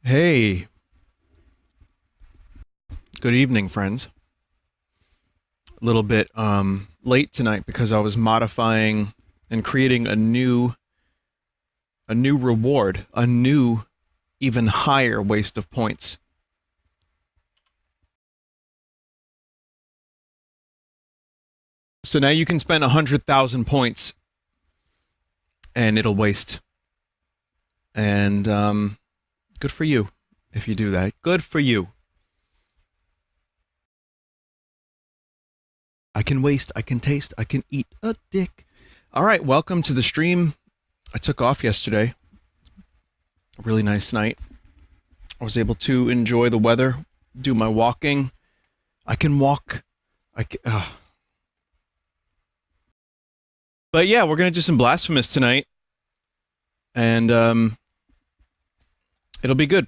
Hey, good evening, friends. A little bit late tonight because I was modifying and creating a new reward, a new even higher waste of points. So now you can spend 100,000 points and it'll waste. And good for you if you do that. Good for you. I can waste, I can taste, I can eat a dick. All right, welcome to the stream. I took off yesterday. A really nice night. I was able to enjoy the weather, do my walking. I can walk. But yeah, we're going to do some Blasphemous tonight. And it'll be good.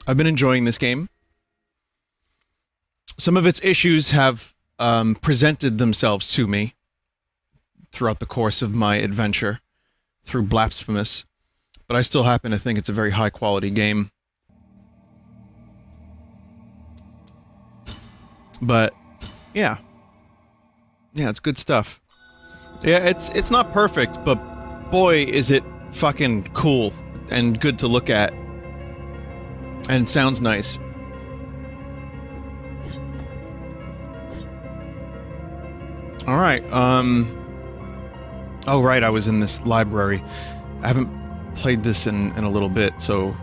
I've been enjoying this game. Some of its issues have presented themselves to me throughout the course of my adventure through Blasphemous, but I still happen to think it's a very high-quality game. But yeah, it's good stuff. Yeah, it's not perfect, but boy, is it fucking cool and good to look at, and it sounds nice. All right. Oh, right. I was in this library. I haven't played this in a little bit, so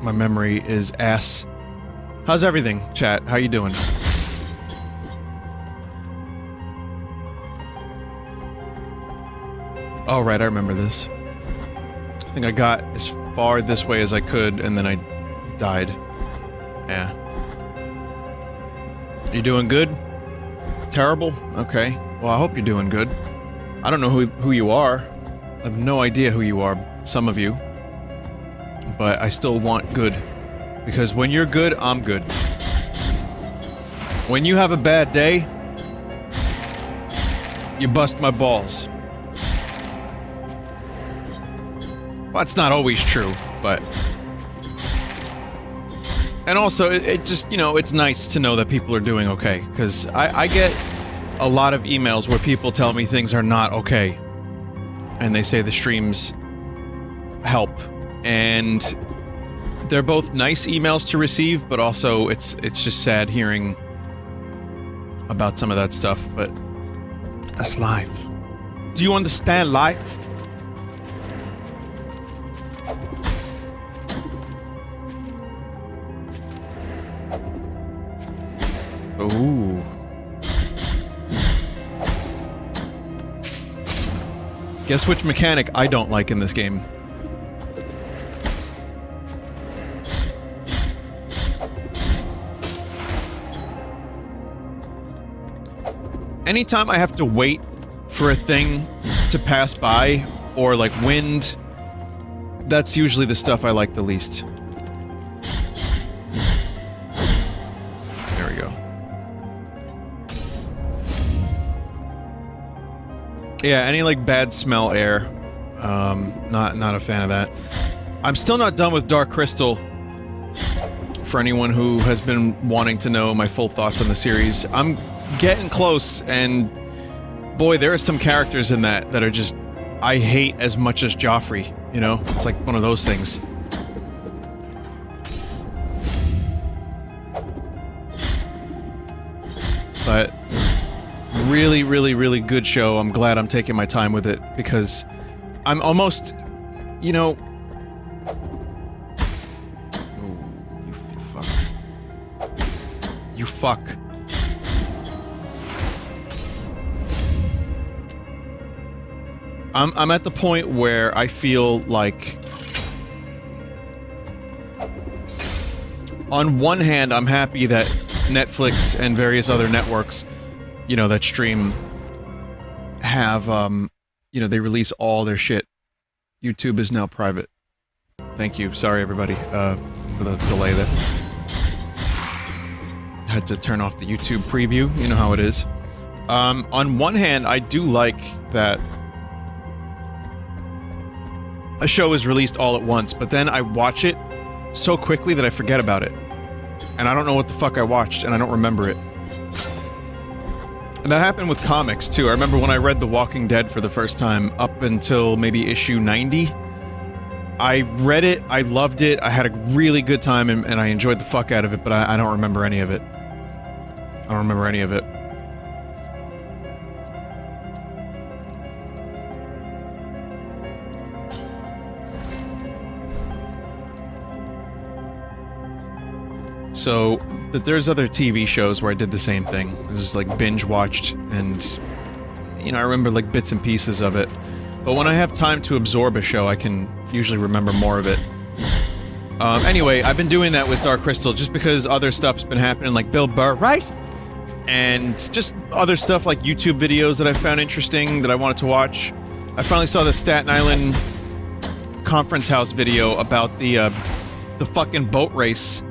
my memory is ass. How's everything, chat? How you doing? Oh, right. I remember this. I think I got as far this way as I could, and then I died. Yeah. You doing good? Terrible? Okay. Well, I hope you're doing good. I don't know who you are. I have no idea who you are, some of you. But I still want good. Because when you're good, I'm good. When you have a bad day, you bust my balls. Well, that's not always true, but... And also, it just, you know, it's nice to know that people are doing okay, because I get a lot of emails where people tell me things are not okay, and they say the streams help, and they're both nice emails to receive, but also it's just sad hearing about some of that stuff, but that's life. Do you understand life? Ooh. Guess which mechanic I don't like in this game. Anytime I have to wait for a thing to pass by, or like wind, that's usually the stuff I like the least. Yeah, any like bad smell air. Not a fan of that. I'm still not done with Dark Crystal. For anyone who has been wanting to know my full thoughts on the series, I'm getting close, and boy, there are some characters in that are just I hate as much as Joffrey. You know, it's like one of those things. But really, really, really good show. I'm glad I'm taking my time with it, because I'm almost, you know... Oh, you fuck. You fuck. I'm at the point where I feel like... On one hand, I'm happy that Netflix and various other networks, you know, that stream have, you know, they release all their shit. YouTube is now private. Thank you. Sorry, everybody, for the delay there. Had to turn off the YouTube preview. You know how it is. On one hand, I do like that a show is released all at once, but then I watch it so quickly that I forget about it. And I don't know what the fuck I watched, and I don't remember it. And that happened with comics, too. I remember when I read The Walking Dead for the first time, up until maybe issue 90. I read it, I loved it, I had a really good time, and I enjoyed the fuck out of it, but I don't remember any of it. I don't remember any of it. So, but there's other TV shows where I did the same thing. It was like binge-watched, and, you know, I remember like bits and pieces of it. But when I have time to absorb a show, I can usually remember more of it. Anyway, I've been doing that with Dark Crystal just because other stuff's been happening, like Bill Burr, right? And just other stuff like YouTube videos that I found interesting that I wanted to watch. I finally saw the Staten Island conference house video about the fucking boat race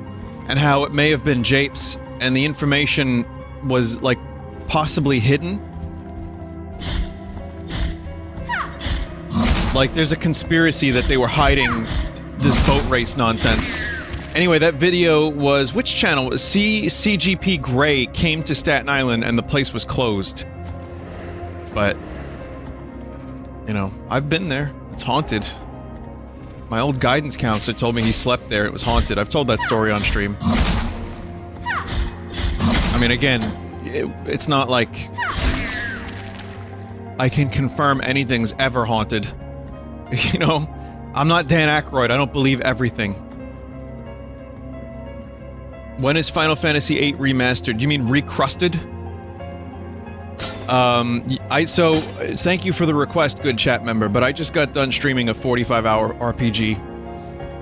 and how it may have been japes, and the information was, like, possibly hidden. Like, there's a conspiracy that they were hiding this boat race nonsense. Anyway, that video was... which channel? CGP Grey came to Staten Island and the place was closed. But... you know, I've been there. It's haunted. My old guidance counselor told me he slept there. It was haunted. I've told that story on stream. I mean, again, it's not like... I can confirm anything's ever haunted. You know? I'm not Dan Aykroyd. I don't believe everything. When is Final Fantasy VIII remastered? You mean recrusted? So, thank you for the request, good chat member, but I just got done streaming a 45-hour RPG,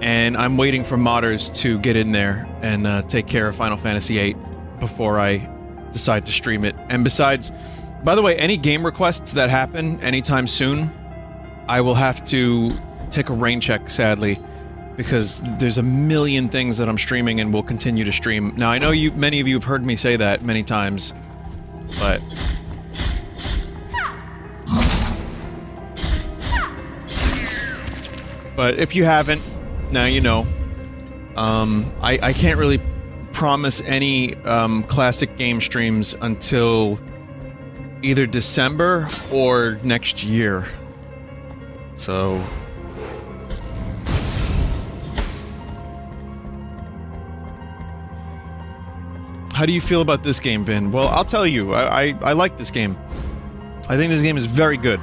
and I'm waiting for modders to get in there and take care of Final Fantasy VIII before I decide to stream it. And besides, by the way, any game requests that happen anytime soon, I will have to take a rain check, sadly, because there's a million things that I'm streaming and will continue to stream. Now, I know many of you have heard me say that many times, but... but if you haven't, now you know. I can't really promise any classic game streams until either December or next year. So... how do you feel about this game, Vin? Well, I'll tell you, I like this game. I think this game is very good.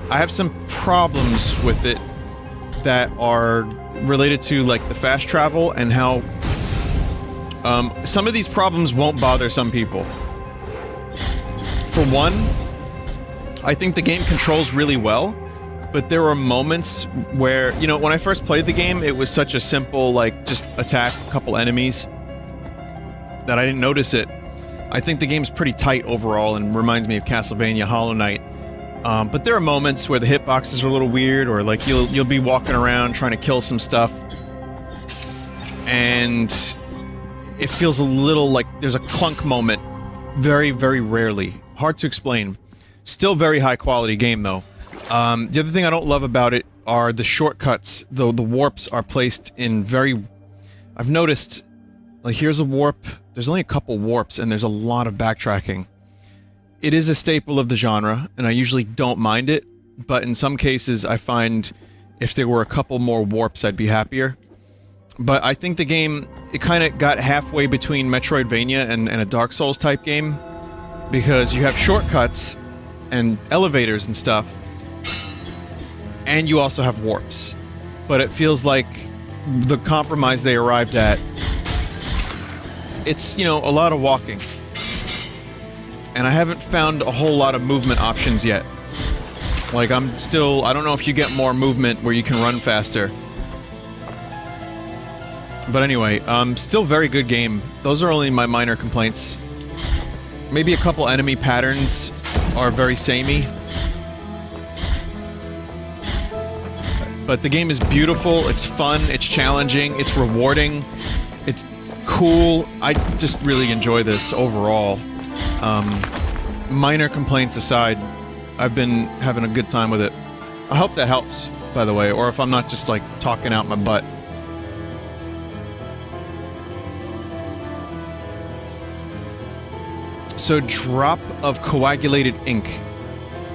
I have some problems with it that are related to, like, the fast travel and how... some of these problems won't bother some people. For one, I think the game controls really well, but there are moments where, you know, when I first played the game, it was such a simple, like, just attack a couple enemies that I didn't notice it. I think the game's pretty tight overall and reminds me of Castlevania Hollow Knight. But there are moments where the hitboxes are a little weird, or like you'll be walking around trying to kill some stuff, and it feels a little like there's a clunk moment. Very, very rarely. Hard to explain. Still very high quality game though. The other thing I don't love about it are the shortcuts, though the warps are placed in very... I've noticed, like, here's a warp, there's only a couple warps, and there's a lot of backtracking. It is a staple of the genre, and I usually don't mind it, but in some cases I find if there were a couple more warps I'd be happier. But I think the game, it kind of got halfway between Metroidvania and a Dark Souls type game, because you have shortcuts and elevators and stuff, and you also have warps. But it feels like the compromise they arrived at, it's, you know, a lot of walking. And I haven't found a whole lot of movement options yet. Like, I don't know if you get more movement where you can run faster. But anyway, still very good game. Those are only my minor complaints. Maybe a couple enemy patterns are very samey. But the game is beautiful, it's fun, it's challenging, it's rewarding, it's cool. I just really enjoy this overall. Minor complaints aside, I've been having a good time with it. I hope that helps, by the way, or if I'm not just, like, talking out my butt. So, drop of coagulated ink.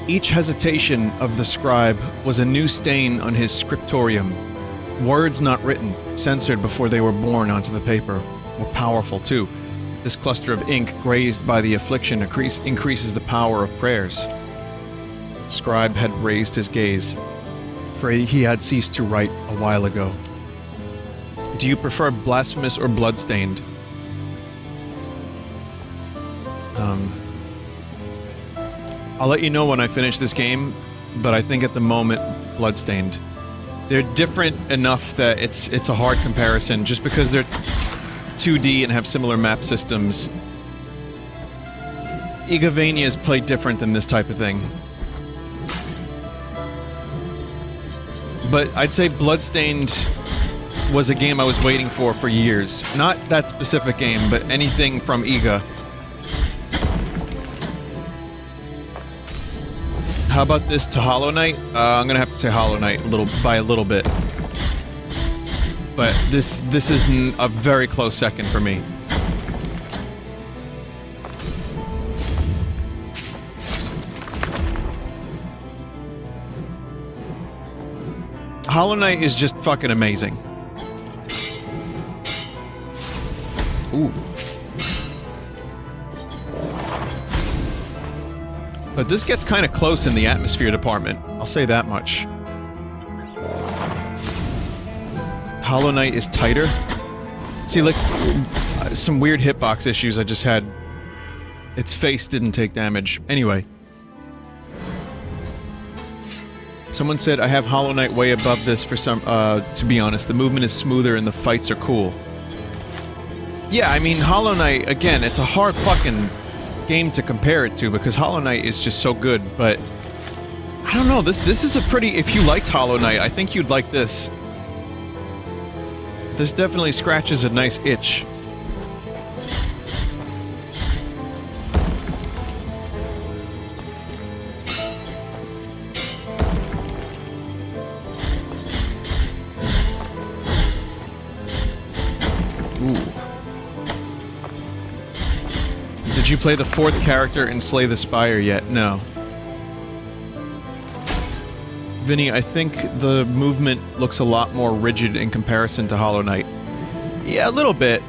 Each hesitation of the scribe was a new stain on his scriptorium. Words not written, censored before they were born onto the paper, were powerful too. This cluster of ink, grazed by the affliction, increases the power of prayers. Scribe had raised his gaze, for he had ceased to write a while ago. Do you prefer blasphemous or bloodstained? I'll let you know when I finish this game, but I think at the moment, bloodstained. They're different enough that it's a hard comparison, just because they're 2D and have similar map systems. Igavania's play different than this type of thing. But I'd say Bloodstained was a game I was waiting for years. Not that specific game, but anything from Iga. How about this to Hollow Knight? I'm gonna have to say Hollow Knight by a little bit. But this is a very close second for me. Hollow Knight is just fucking amazing. Ooh. But this gets kind of close in the atmosphere department. I'll say that much. Hollow Knight is tighter. See, like, some weird hitbox issues I just had. Its face didn't take damage. Anyway. Someone said, I have Hollow Knight way above this for some, to be honest. The movement is smoother and the fights are cool. Yeah, I mean, Hollow Knight, again, it's a hard fucking game to compare it to because Hollow Knight is just so good, but I don't know, this is a pretty, if you liked Hollow Knight, I think you'd like this. This definitely scratches a nice itch. Did you play the 4th character in Slay the Spire yet? No. Vinny, I think the movement looks a lot more rigid in comparison to Hollow Knight. Yeah, a little bit.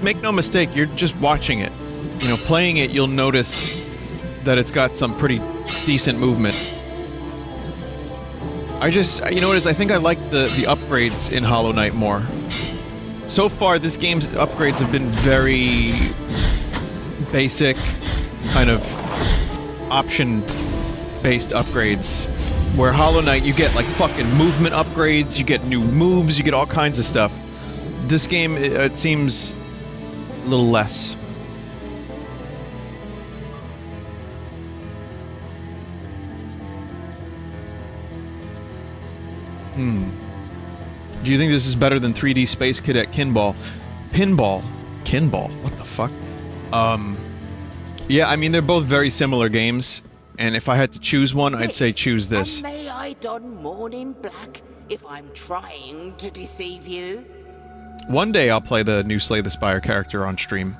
Make no mistake, you're just watching it. You know, playing it, you'll notice that it's got some pretty decent movement. You know what it is? I think I like the upgrades in Hollow Knight more. So far, this game's upgrades have been very basic, kind of option-based upgrades. Where Hollow Knight, you get, like, fucking movement upgrades, you get new moves, you get all kinds of stuff. This game, it seems a little less. Do you think this is better than 3D Space Cadet Kinball? Pinball? Kinball? What the fuck? Yeah, I mean, they're both very similar games. And if I had to choose one, I'd say choose this. And may I don mourning black if I'm trying to deceive you? One day I'll play the new Slay the Spire character on stream,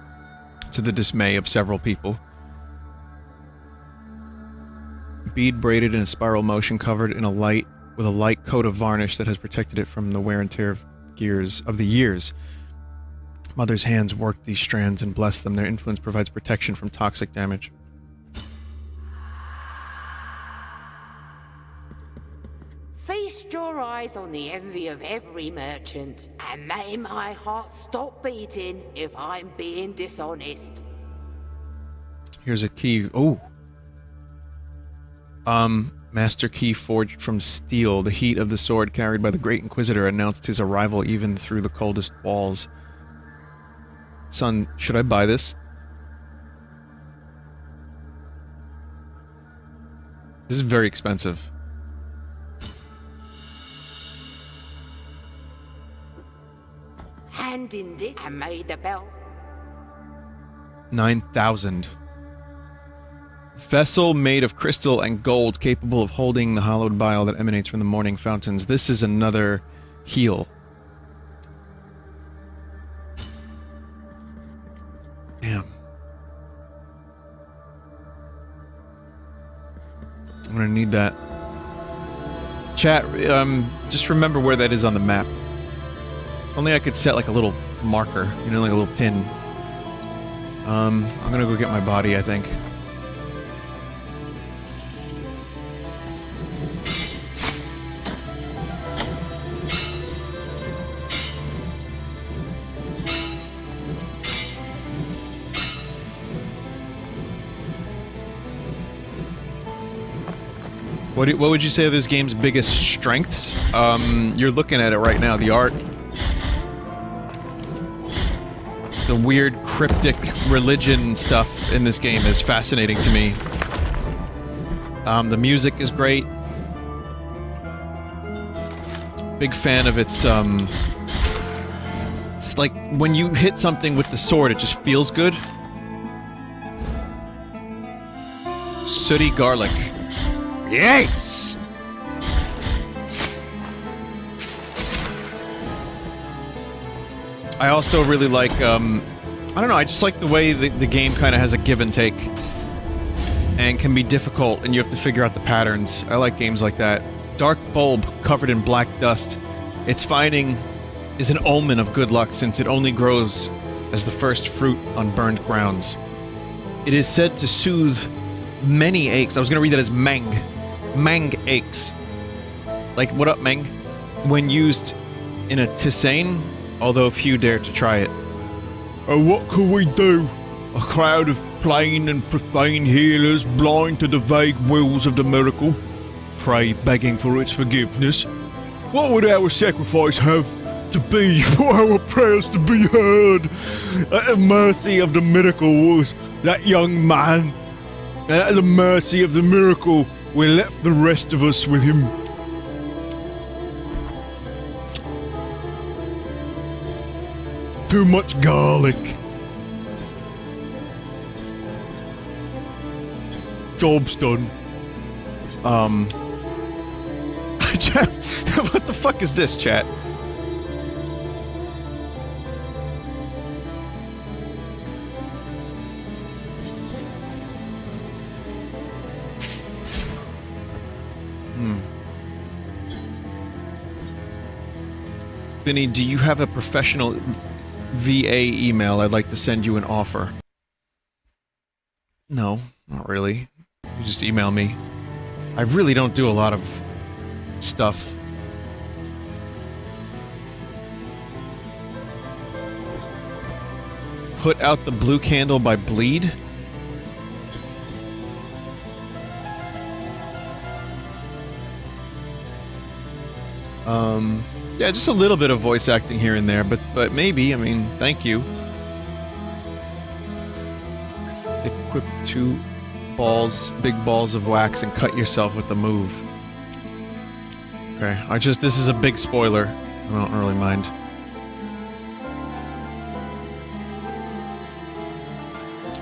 to the dismay of several people. Bead braided in a spiral motion, covered in with a light coat of varnish that has protected it from the wear and tear of the years. Mother's hands worked these strands and blessed them. Their influence provides protection from toxic damage. Feast your eyes on the envy of every merchant, and may my heart stop beating if I'm being dishonest. Here's a key. Oh! Master key forged from steel. The heat of the sword carried by the Great Inquisitor announced his arrival even through the coldest walls. Son, should I buy this? This is very expensive. Hand in this and may the belt. 9,000. Vessel made of crystal and gold, capable of holding the hallowed bile that emanates from the morning fountains. This is another heal. Damn. I'm gonna need that. Chat, just remember where that is on the map. Only I could set like a little marker, you know, like a little pin. I'm gonna go get my body, I think. What would you say are this game's biggest strengths? You're looking at it right now, the art. The weird, cryptic religion stuff in this game is fascinating to me. The music is great. Big fan of its like, when you hit something with the sword, it just feels good. Sooty garlic. Yes! I also really like, I don't know, I just like the way the game kind of has a give and take. And can be difficult, and you have to figure out the patterns. I like games like that. Dark bulb covered in black dust. Its finding is an omen of good luck, since it only grows as the first fruit on burned grounds. It is said to soothe many aches. I was gonna read that as mang. Mang aches. Like, what up, Meng? When used in a tisane, although few dare to try it. And what can we do? A crowd of plain and profane healers, blind to the vague wills of the miracle, pray begging for its forgiveness. What would our sacrifice have to be for our prayers to be heard? At the mercy of the miracle was that young man, and at the mercy of the miracle we left the rest of us with him. Too much garlic. Job's done. Chat, what the fuck is this, chat? Vinny, do you have a professional VA email? I'd like to send you an offer. No, not really. You just email me. I really don't do a lot of stuff. Put out the blue candle by Bleed? Yeah, just a little bit of voice acting here and there, but maybe, I mean, thank you. Equip 2 balls, big balls of wax and cut yourself with the move. Okay, this is a big spoiler. I don't really mind.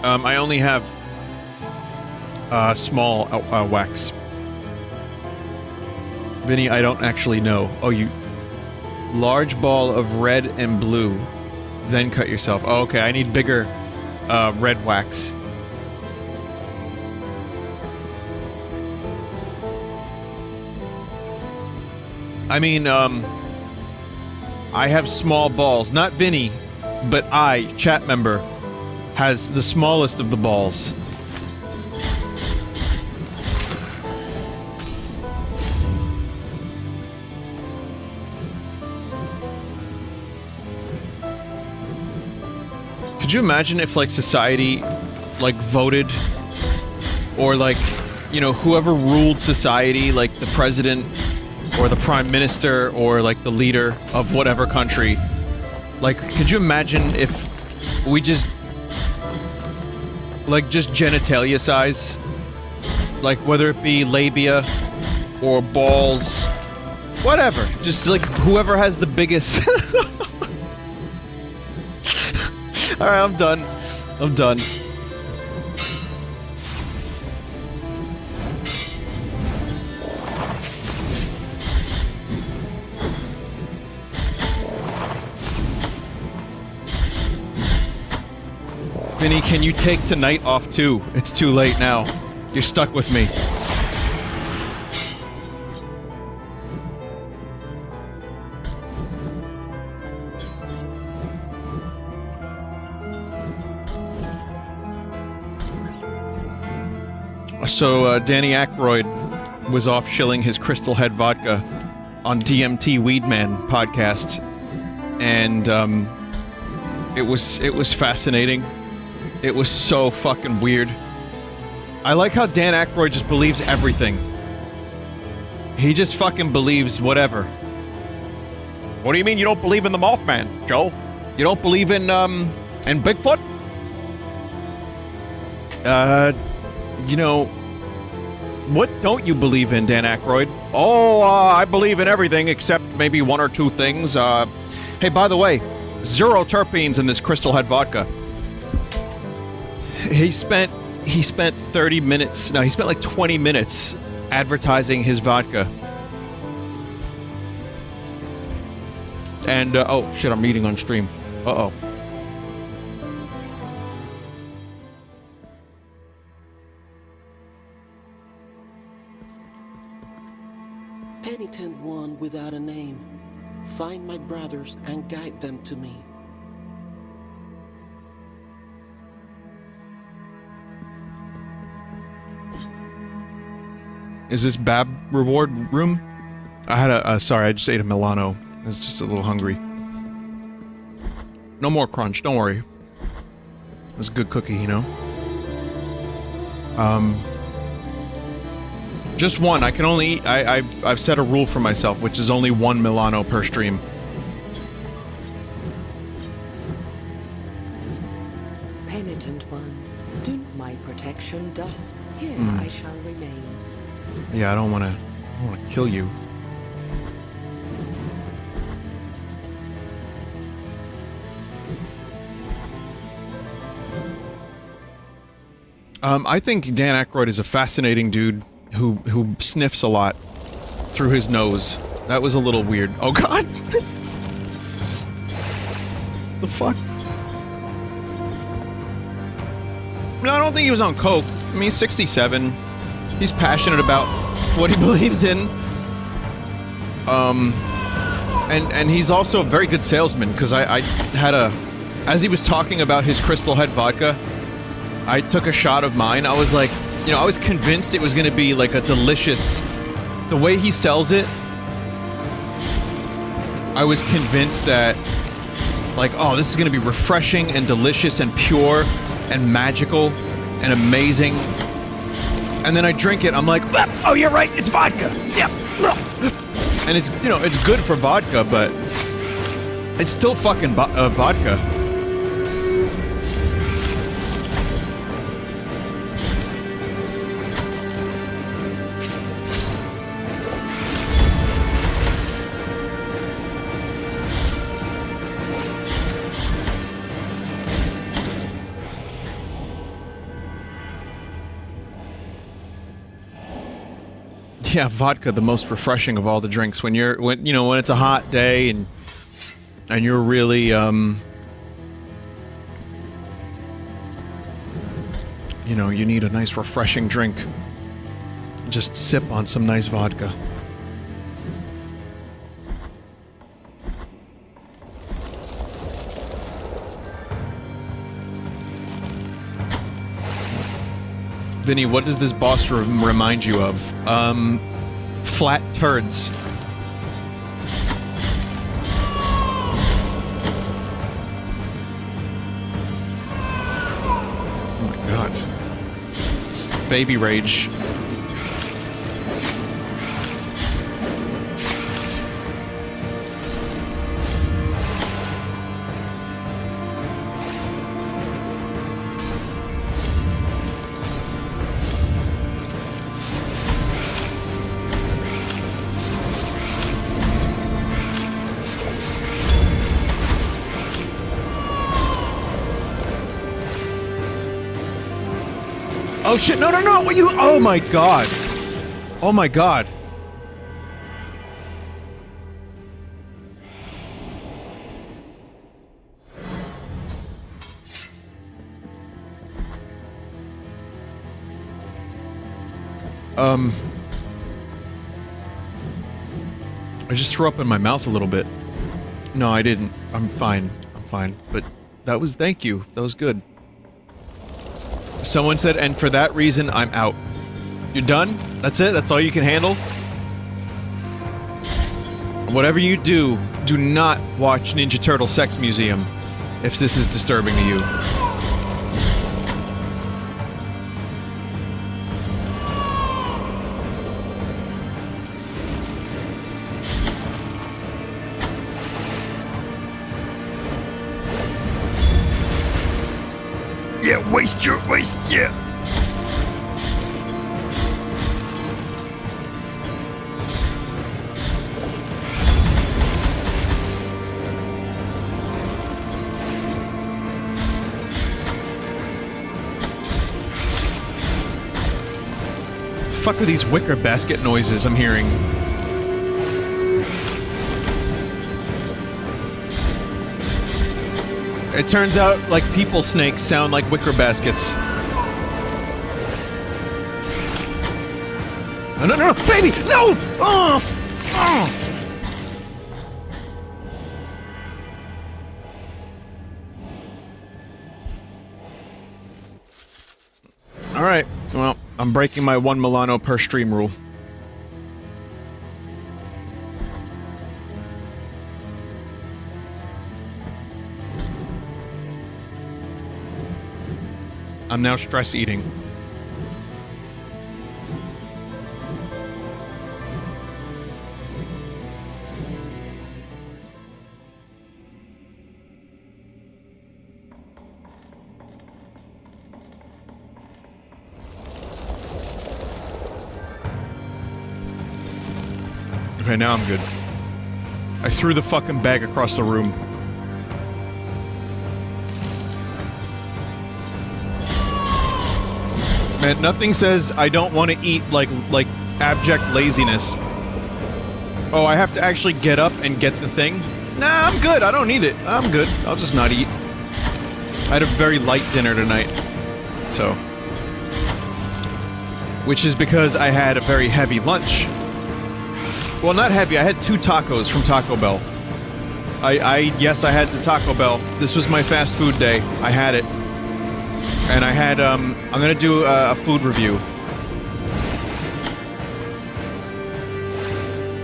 I only have small wax. Vinny, I don't actually know. Oh, you... Large ball of red and blue, then cut yourself. Oh, okay, I need bigger red wax. I mean, I have small balls. Not Vinny, but I, chat member, has the smallest of the balls. Could you imagine if, like, society, like, voted, or, like, you know, whoever ruled society, like the president, or the prime minister, or, like, the leader of whatever country, like, could you imagine if we just, like, just genitalia size? Like, whether it be labia, or balls, whatever. Just, like, whoever has the biggest... Alright, I'm done. I'm done. Vinny, can you take tonight off too? It's too late now. You're stuck with me. So, Danny Aykroyd was off shilling his Crystal Head vodka on DMT Weedman podcast, and it was fascinating. It was so fucking weird. I like how Dan Aykroyd just believes everything. He just fucking believes whatever. What do you mean you don't believe in the Mothman, Joe? You don't believe in Bigfoot? You know, what don't you believe in, Dan Aykroyd? Oh, I believe in everything except maybe one or two things. Hey, by the way, 0 terpenes in this Crystal Head vodka. He spent 30 minutes, no, he spent like 20 minutes advertising his vodka. And, oh shit, I'm eating on stream. Uh-oh. Penitent one without a name, find my brothers and guide them to me. Is this Bab reward room? I had a, sorry, I just ate a Milano. I was just a little hungry. No more crunch, don't worry. It's a good cookie, you know? Just one. I can only eat, I've set a rule for myself, which is only 1 Milano per stream. Penitent one, do my protection done. Here I shall remain. Yeah, I don't wanna kill you. I think Dan Aykroyd is a fascinating dude who sniffs a lot through his nose. That was a little weird. Oh god! The fuck? No, I don't think he was on coke. I mean, he's 67. He's passionate about what he believes in. And he's also a very good salesman, because I had a... As he was talking about his Crystal Head vodka, I took a shot of mine. I was like, you know, I was convinced it was going to be like a delicious... The way he sells it, I was convinced that, like, oh, this is going to be refreshing and delicious and pure and magical and amazing. And then I drink it, I'm like, oh, you're right, it's vodka. Yeah. And it's, you know, it's good for vodka, but it's still fucking vodka. Yeah, vodka, the most refreshing of all the drinks. When it's a hot day and you're really, you know, you need a nice refreshing drink. Just sip on some nice vodka. Vinny, what does this boss room remind you of? Flat turds. Oh my god. It's baby rage. Oh shit, no, what you- oh my god. Oh my god. I just threw up in my mouth a little bit. No, I didn't. I'm fine. I'm fine. But that was, thank you. That was good. Someone said, and for that reason, I'm out. You're done? That's it? That's all you can handle? Whatever you do, do not watch Ninja Turtle Sex Museum if this is disturbing to you. Yeah, waste, yeah. Fuck are these wicker basket noises I'm hearing? It turns out, like, people snakes sound like wicker baskets. No, no, no, baby! No! Oh! Oh! Alright, well, I'm breaking my 1 Milano per stream rule. I'm now stress eating. Okay, now I'm good. I threw the fucking bag across the room. Man, nothing says I don't want to eat like abject laziness. Oh, I have to actually get up and get the thing? Nah, I'm good. I don't need it. I'm good. I'll just not eat. I had a very light dinner tonight. So. Which is because I had a very heavy lunch. Well, not heavy. I had 2 tacos from Taco Bell. Yes, I had the Taco Bell. This was my fast food day. I had it. And I had, I'm gonna do a food review.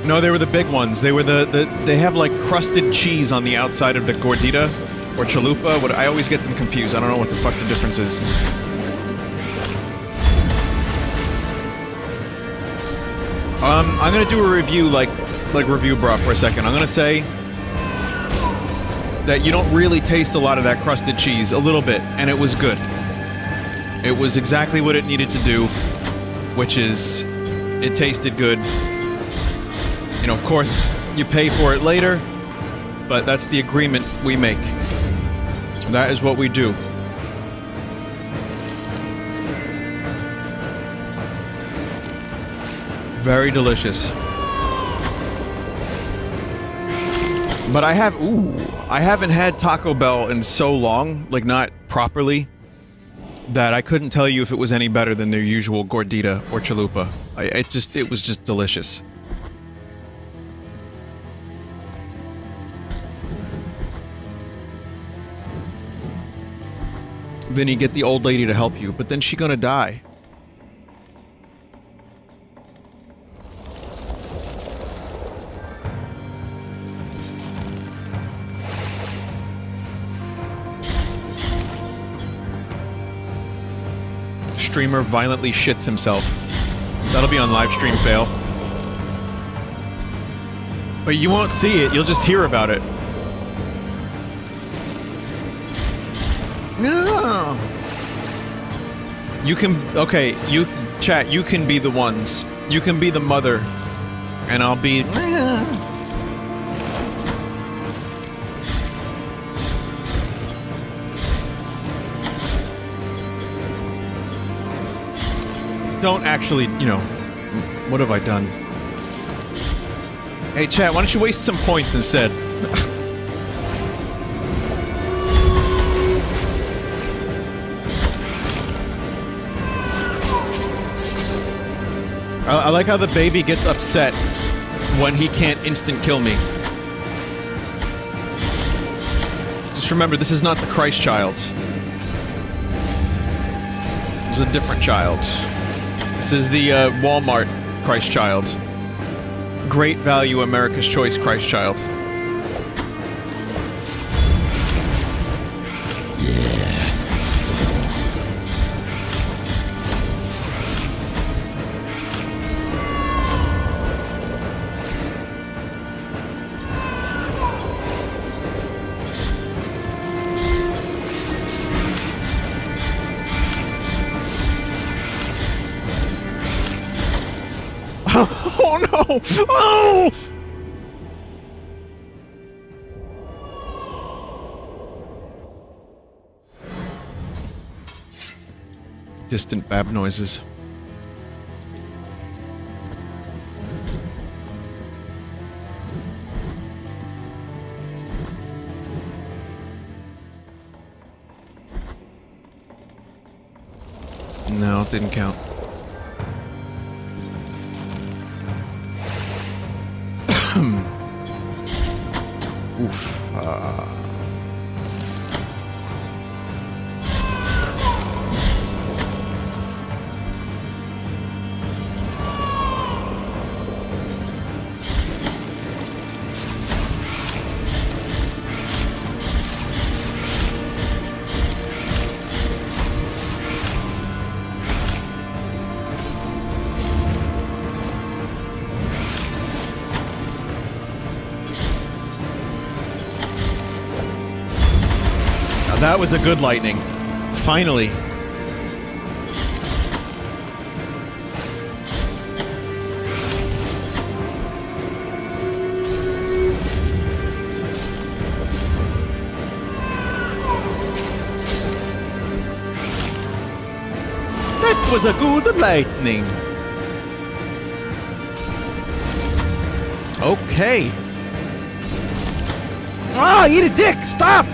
No, they were the big ones. They were they have like crusted cheese on the outside of the gordita, or chalupa. I always get them confused. I don't know what the fuck the difference is. I'm gonna do a review like review bra for a second. I'm gonna say that you don't really taste a lot of that crusted cheese. A little bit, and it was good. It was exactly what it needed to do, which is, it tasted good. You know, of course, you pay for it later, but that's the agreement we make. That is what we do. Very delicious. But I haven't had Taco Bell in so long, like not properly, that I couldn't tell you if it was any better than their usual gordita or chalupa. It was just delicious. Vinny, get the old lady to help you, but then she's gonna die. Streamer violently shits himself. That'll be on live stream fail. But you won't see it, you'll just hear about it. No. You can, okay, chat, you can be the ones. You can be the mother. And I'll be... Don't actually, you know, what have I done? Hey, chat, why don't you waste some points instead? I like how the baby gets upset when he can't instant kill me. Just remember, this is not the Christ child. This is a different child. This is the Walmart Christ child. Great value America's Choice Christ child. Oh no! Oh! Distant bab noises. No, it didn't count. Oof. That was a good lightning. Finally. That was a good lightning. Okay. Ah, eat a dick! Stop!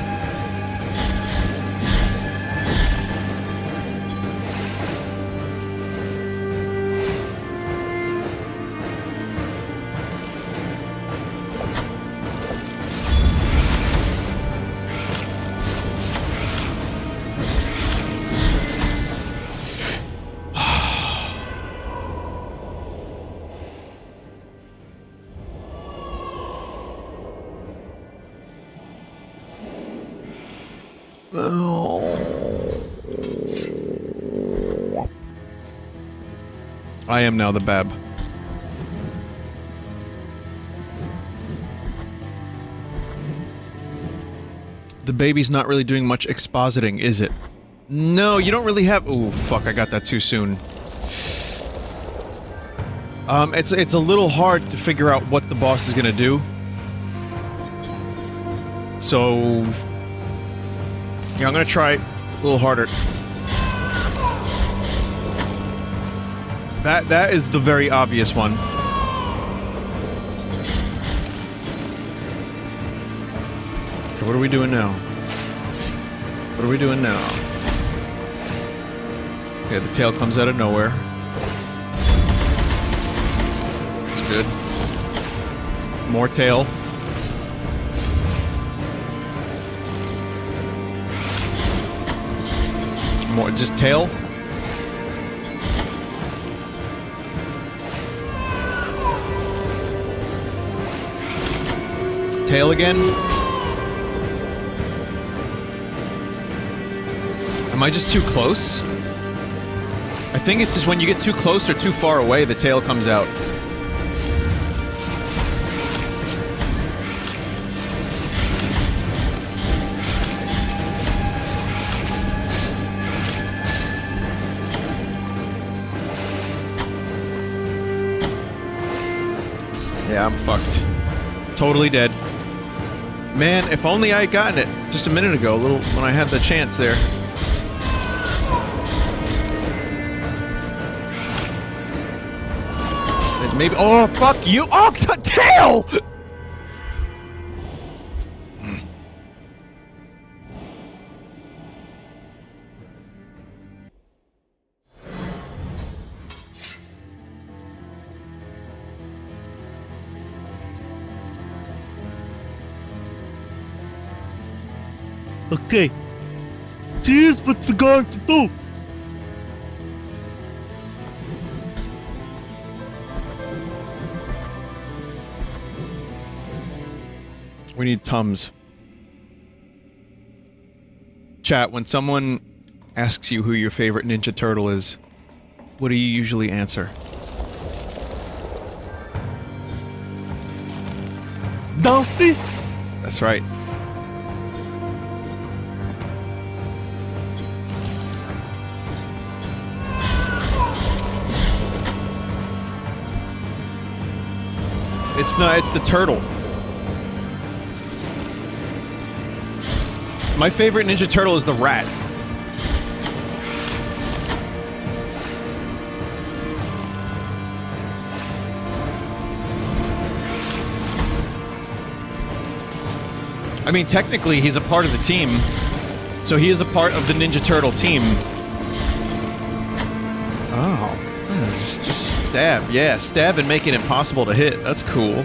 I am now the Bab. The baby's not really doing much expositing, is it? No, you don't really have— ooh, fuck, I got that too soon. It's a little hard to figure out what the boss is gonna do. So— yeah, I'm gonna try a little harder. That is the very obvious one. Okay, what are we doing now? What are we doing now? Okay, the tail comes out of nowhere. That's good. More tail. More, just tail. Tail again. Am I just too close? I think it's just when you get too close or too far away, the tail comes out. Yeah, I'm fucked. Totally dead. Man, if only I had gotten it just a minute ago, when I had the chance there. Maybe— oh, fuck you! Oh, tail! Okay. Here's what we're going to do. We need Tums. Chat, when someone asks you who your favorite Ninja Turtle is, what do you usually answer? Dusty? That's right. It's the turtle. My favorite Ninja Turtle is the rat. I mean, technically, he's a part of the team. So he is a part of the Ninja Turtle team. Oh. Just stab. Yeah, stab and make it impossible to hit. That's cool.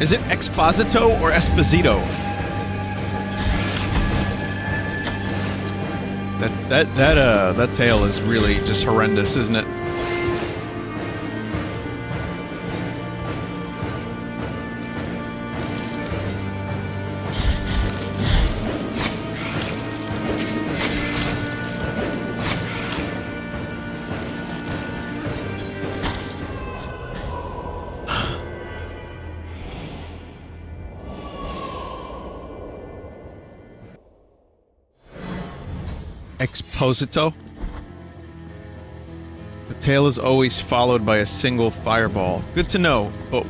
Is it Exposito or Esposito? That tail is really just horrendous, isn't it? Exposito? The tail is always followed by a single fireball. Good to know, but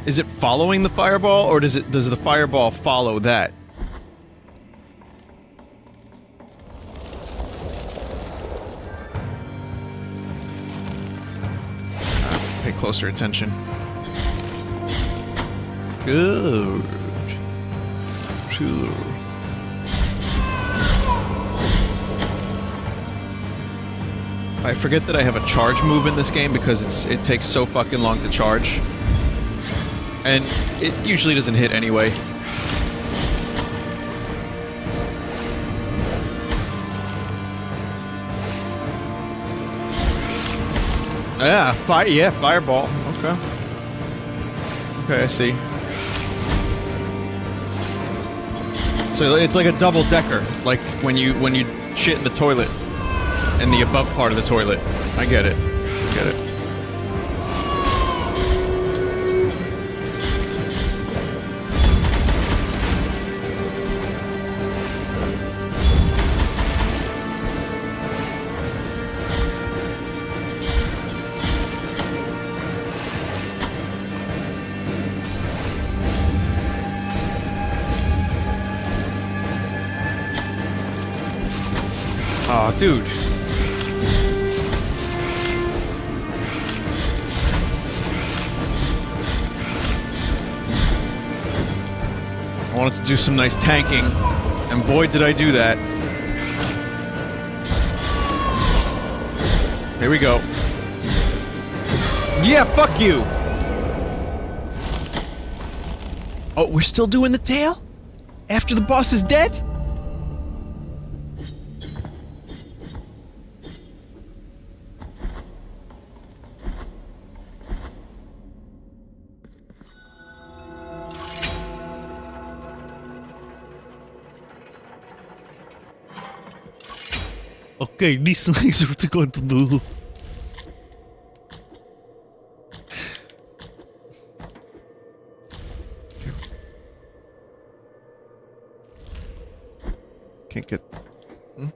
is it following the fireball, or does the fireball follow that? Pay closer attention. Good. Sure. I forget that I have a charge move in this game because it takes so fucking long to charge. And it usually doesn't hit anyway. Yeah, fireball. Okay. Okay, I see. So it's like a double decker, like when you shit in the toilet. In the above part of the toilet. I get it. Get it. Aw, dude. I wanted to do some nice tanking, and boy did I do that. Here we go. Yeah, fuck you! Oh, we're still doing the tail? After the boss is dead? Okay, this is what we're going to do. Can't get... Hmm?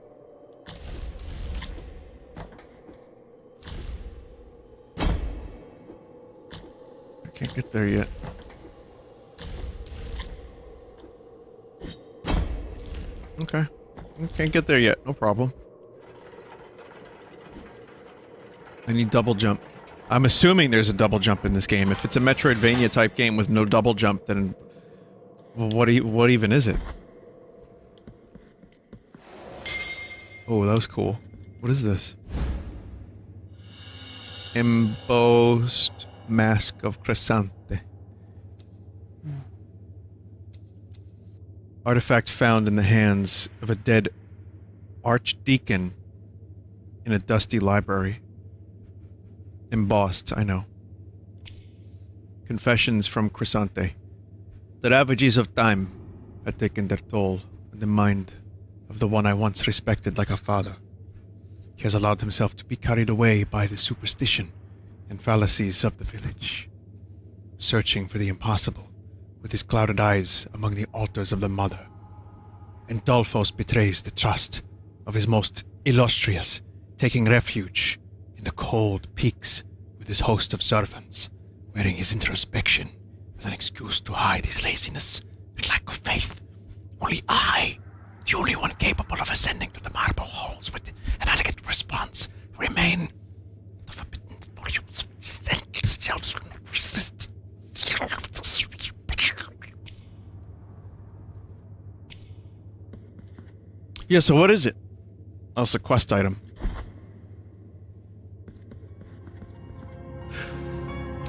I can't get there yet. Okay. Can't get there yet. No problem. I need double jump. I'm assuming there's a double jump in this game. If it's a Metroidvania type game with no double jump, then... Well, what even is it? Oh, that was cool. What is this? Embossed Mask of Crescente. Artifact found in the hands of a dead archdeacon in a dusty library. Embossed, I know. Confessions from Crescente. The ravages of time had taken their toll on the mind of the one I once respected like a father. He has allowed himself to be carried away by the superstition and fallacies of the village, searching for the impossible with his clouded eyes among the altars of the mother. And Dolphos betrays the trust of his most illustrious, taking refuge in the cold peaks with his host of servants, wearing his introspection as an excuse to hide his laziness and lack of faith. Only I, the only one capable of ascending to the marble halls with an elegant response, remain. The forbidden volumes of senseless shelves will not resist. Yeah, so what is it? Oh, it's a quest item.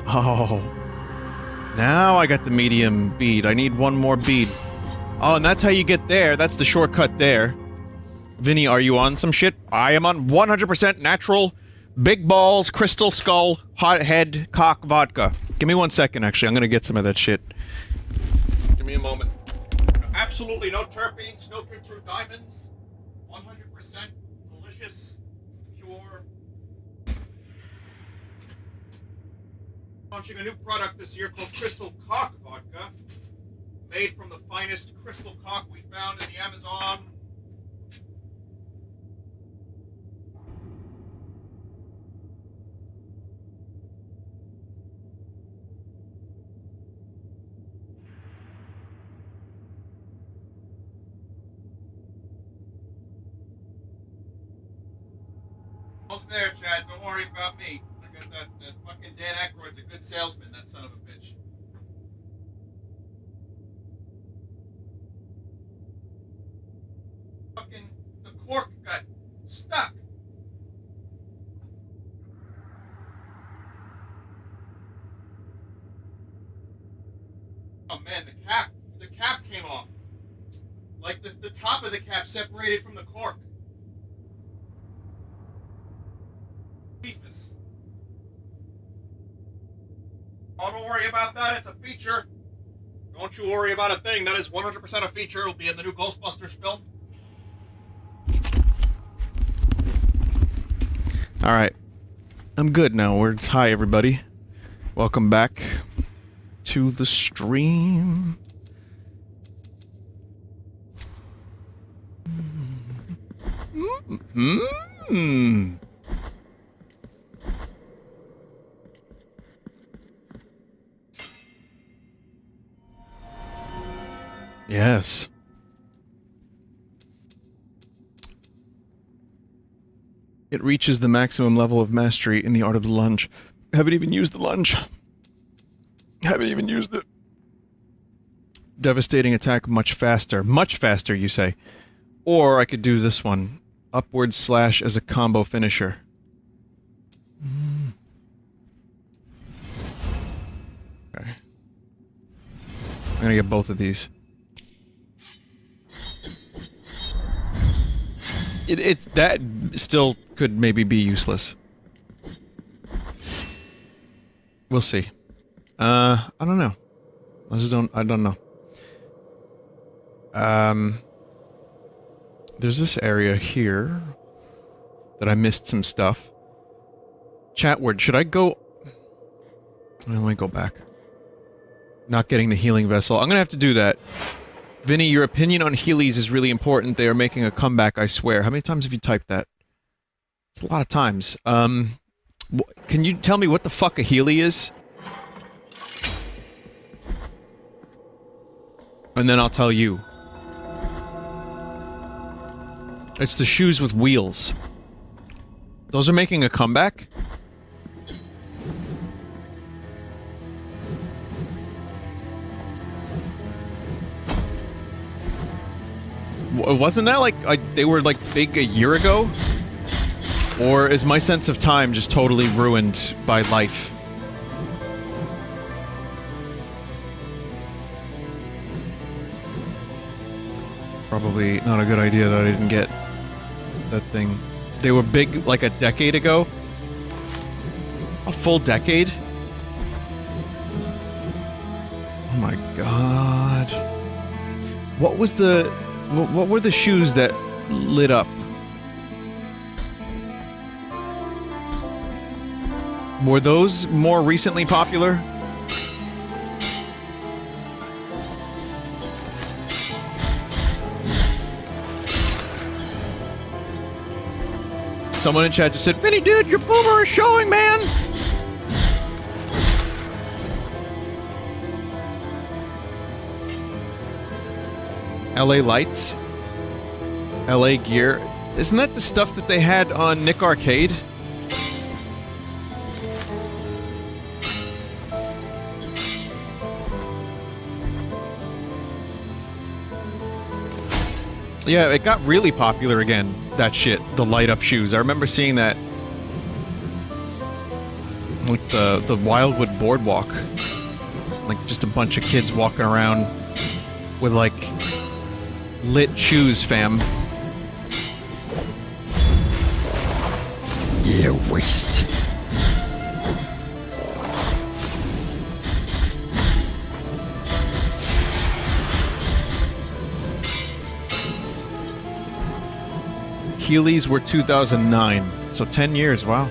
Oh. Now I got the medium bead. I need one more bead. Oh, and that's how you get there. That's the shortcut there. Vinny, are you on some shit? I am on 100% natural, big balls, crystal skull, hot head, cock vodka. Give me 1 second, actually. I'm gonna get some of that shit. Give me a moment. Absolutely no terpenes filtered through diamonds. 100% delicious, pure. Launching a new product this year called Crystal Cock Vodka. Made from the finest crystal cock we found in the Amazon. Almost there, Chad. Don't worry about me. I got that fucking Dan Aykroyd's a good salesman, that son of a bitch. Fucking, the cork got stuck. Oh man, the cap came off. Like the top of the cap separated from the cork. Oh, don't worry about that. It's a feature. Don't you worry about a thing. That is 100% a feature. It'll be in the new Ghostbusters film. Alright. I'm good now. Hi, everybody. Welcome back to the stream. Yes. It reaches the maximum level of mastery in the art of the lunge. Haven't even used the lunge. Haven't even used it. Devastating attack much faster. Much faster, you say. Or I could do this one. Upward slash as a combo finisher. Okay. I'm gonna get both of these. That still could maybe be useless. We'll see. I don't know. I don't know. There's this area here that I missed some stuff. Chatward, should I go... Let me go back. Not getting the healing vessel. I'm gonna have to do that. Vinny, your opinion on Heelys is really important. They are making a comeback, I swear. How many times have you typed that? It's a lot of times. Can you tell me what the fuck a Heely is? And then I'll tell you. It's the shoes with wheels. Those are making a comeback? Wasn't that like they were like big a year ago? Or is my sense of time just totally ruined by life? Probably not a good idea that I didn't get that thing. They were big like a decade ago? A full decade? Oh my god. What was the... What were the shoes that lit up? Were those more recently popular? Someone in chat just said, Vinny, dude, your boomer is showing, man! LA Lights? LA Gear? Isn't that the stuff that they had on Nick Arcade? Yeah, it got really popular again, that shit. The light-up shoes. I remember seeing that. Like the Wildwood Boardwalk. Like, just a bunch of kids walking around with, like, lit shoes, fam. You waste. Heelys were 2009, so 10 years, wow.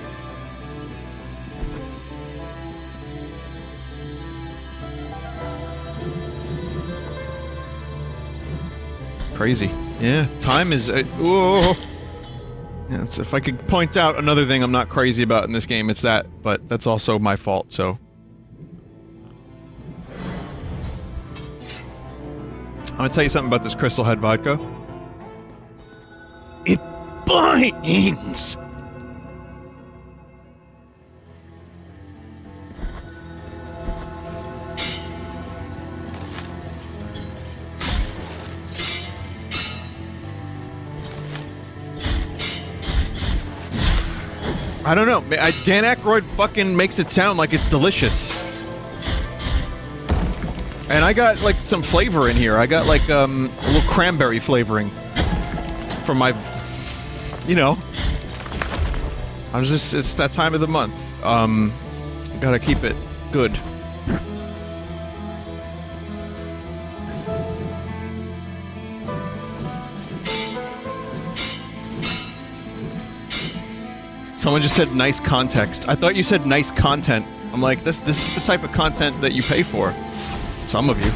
Crazy. Yeah, time is... whoa. Yeah, if I could point out another thing I'm not crazy about in this game, it's that, but that's also my fault, so... I'm gonna tell you something about this Crystal Head vodka. It binds! I don't know. Dan Aykroyd fucking makes it sound like it's delicious. And I got, like, some flavor in here. I got, like, a little cranberry flavoring. From my... You know. I'm just... It's that time of the month. Gotta keep it good. Someone just said nice context. I thought you said nice content. I'm like, this is the type of content that you pay for. Some of you.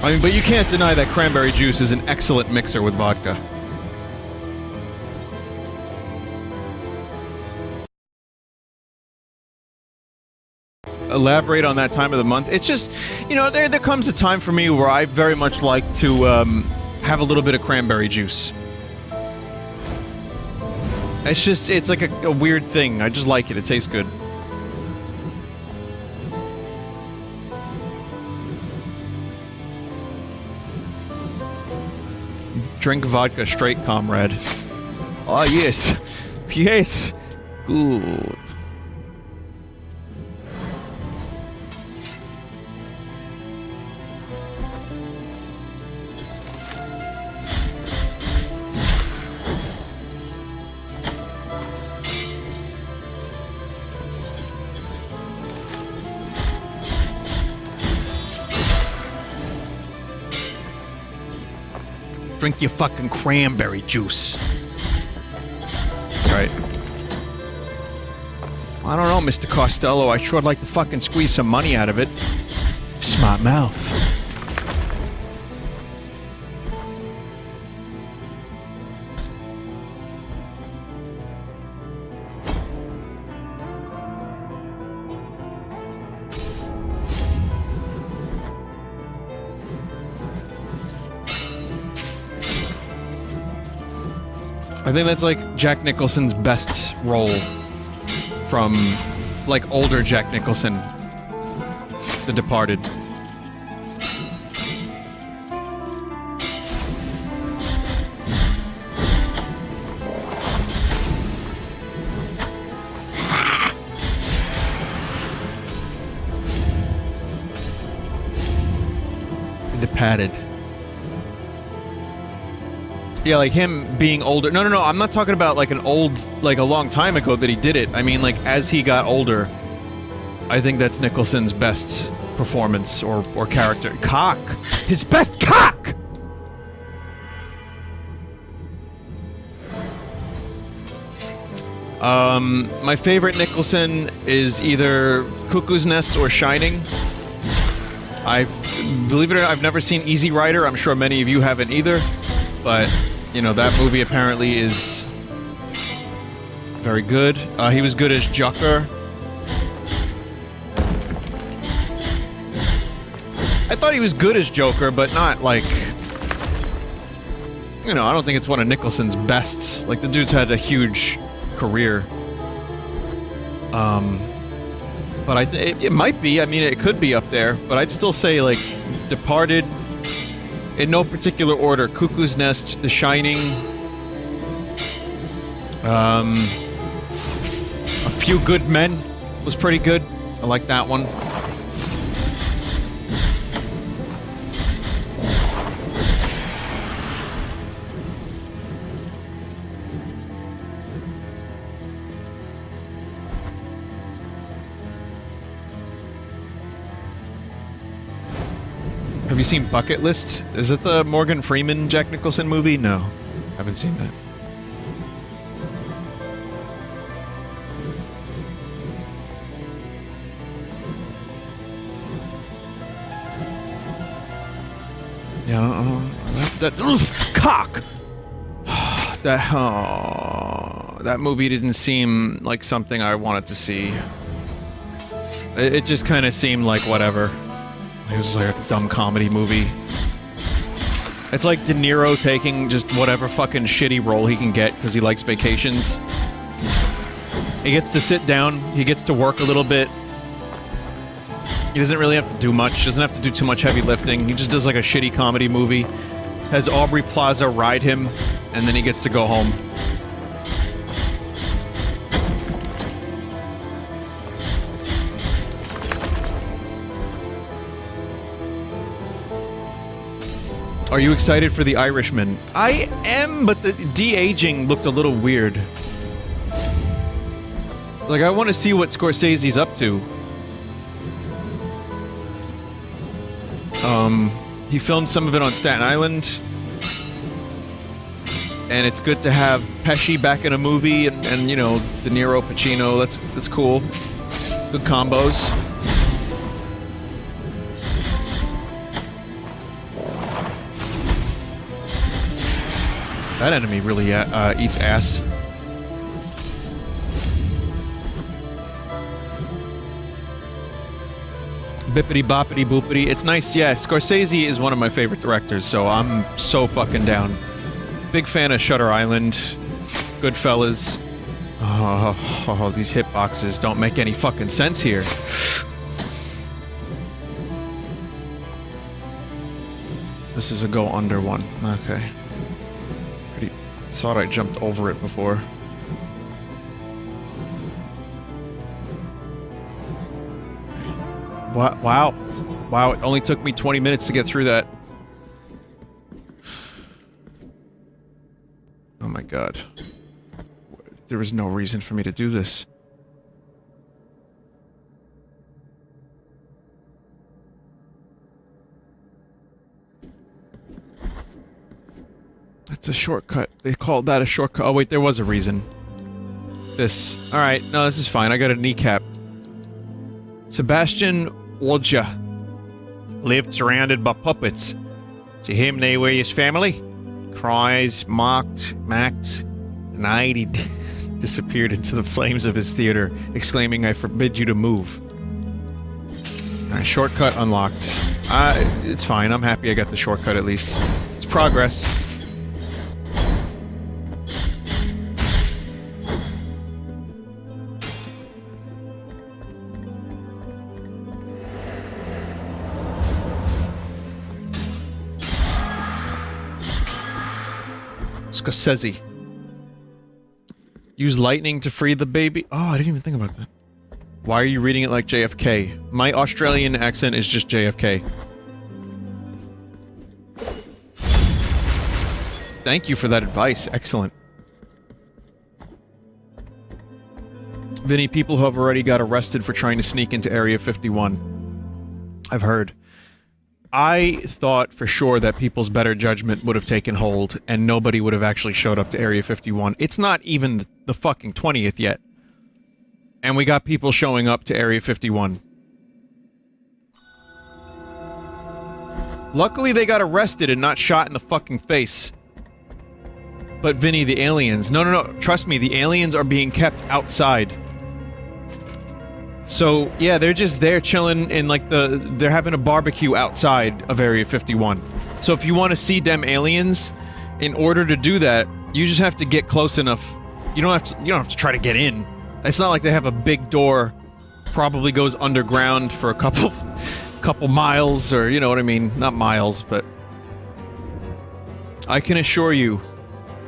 I mean, but you can't deny that cranberry juice is an excellent mixer with vodka. Elaborate on that time of the month. It's just, you know, there comes a time for me where I very much like to have a little bit of cranberry juice. It's just, it's like a weird thing. I just like it. It tastes good. Drink vodka straight, comrade. Oh, yes. Yes. Good. Drink your fucking cranberry juice. That's right. I don't know, Mr. Costello. I sure would like to fucking squeeze some money out of it. Smart mouth. I think that's like Jack Nicholson's best role from like older Jack Nicholson, The Departed. Departed. Yeah, like him being older. No, I'm not talking about like an old, like a long time ago that he did it. I mean, like as he got older, I think that's Nicholson's best performance or character. Cock! His best cock! My favorite Nicholson is either Cuckoo's Nest or Shining. Believe it or not, I've never seen Easy Rider. I'm sure many of you haven't either. But, you know, that movie apparently is very good. He was good as Joker. I thought he was good as Joker, but not like... You know, I don't think it's one of Nicholson's bests. Like, the dude's had a huge career. But it might be. I mean, it could be up there. But I'd still say, like, Departed, in no particular order. Cuckoo's Nest, The Shining. A Few Good Men was pretty good. I like that one. Have you seen Bucket List? Is it the Morgan Freeman Jack Nicholson movie? No, haven't seen that. Yeah, I don't know. That cock. That movie didn't seem like something I wanted to see. It just kind of seemed like whatever. It was like a dumb comedy movie. It's like De Niro taking just whatever fucking shitty role he can get because he likes vacations. He gets to sit down, he gets to work a little bit. He doesn't really have to do much, doesn't have to do too much heavy lifting. He just does like a shitty comedy movie. Has Aubrey Plaza ride him, and then he gets to go home. Are you excited for The Irishman? I am, but the de-aging looked a little weird. Like, I want to see what Scorsese's up to. He filmed some of it on Staten Island. And it's good to have Pesci back in a movie, and you know, De Niro, Pacino, that's cool. Good combos. That enemy really eats ass. Bippity boppity boopity. It's nice, yeah. Scorsese is one of my favorite directors, so I'm so fucking down. Big fan of Shutter Island, Goodfellas. Oh, these hitboxes don't make any fucking sense here. This is a go under one. Okay. Thought I jumped over it before. Wow. Wow, it only took me 20 minutes to get through that. Oh my god. There was no reason for me to do this. That's a shortcut. They called that a shortcut. Oh wait, there was a reason. This. Alright, no, this is fine. I got a kneecap. Sebastian Olja lived surrounded by puppets. To him, they were his family. Cries, mocked, and he disappeared into the flames of his theater, exclaiming, "I forbid you to move." Alright, shortcut unlocked. It's fine. I'm happy I got the shortcut at least. It's progress. Scorsese. Use lightning to free the baby. Oh, I didn't even think about that. Why are you reading it like JFK? My Australian accent is just JFK. Thank you for that advice. Excellent. Vinny, people who have already got arrested for trying to sneak into Area 51. I've heard. I thought for sure that people's better judgment would have taken hold and nobody would have actually showed up to Area 51. It's not even the fucking 20th yet. And we got people showing up to Area 51. Luckily they got arrested and not shot in the fucking face. But Vinny, the aliens... No, trust me, the aliens are being kept outside. So, yeah, they're just there chilling in, like, they're having a barbecue outside of Area 51. So if you want to see them aliens, in order to do that, you just have to get close enough. You don't have to try to get in. It's not like they have a big door, probably goes underground for a couple miles, or, you know what I mean? Not miles, but... I can assure you,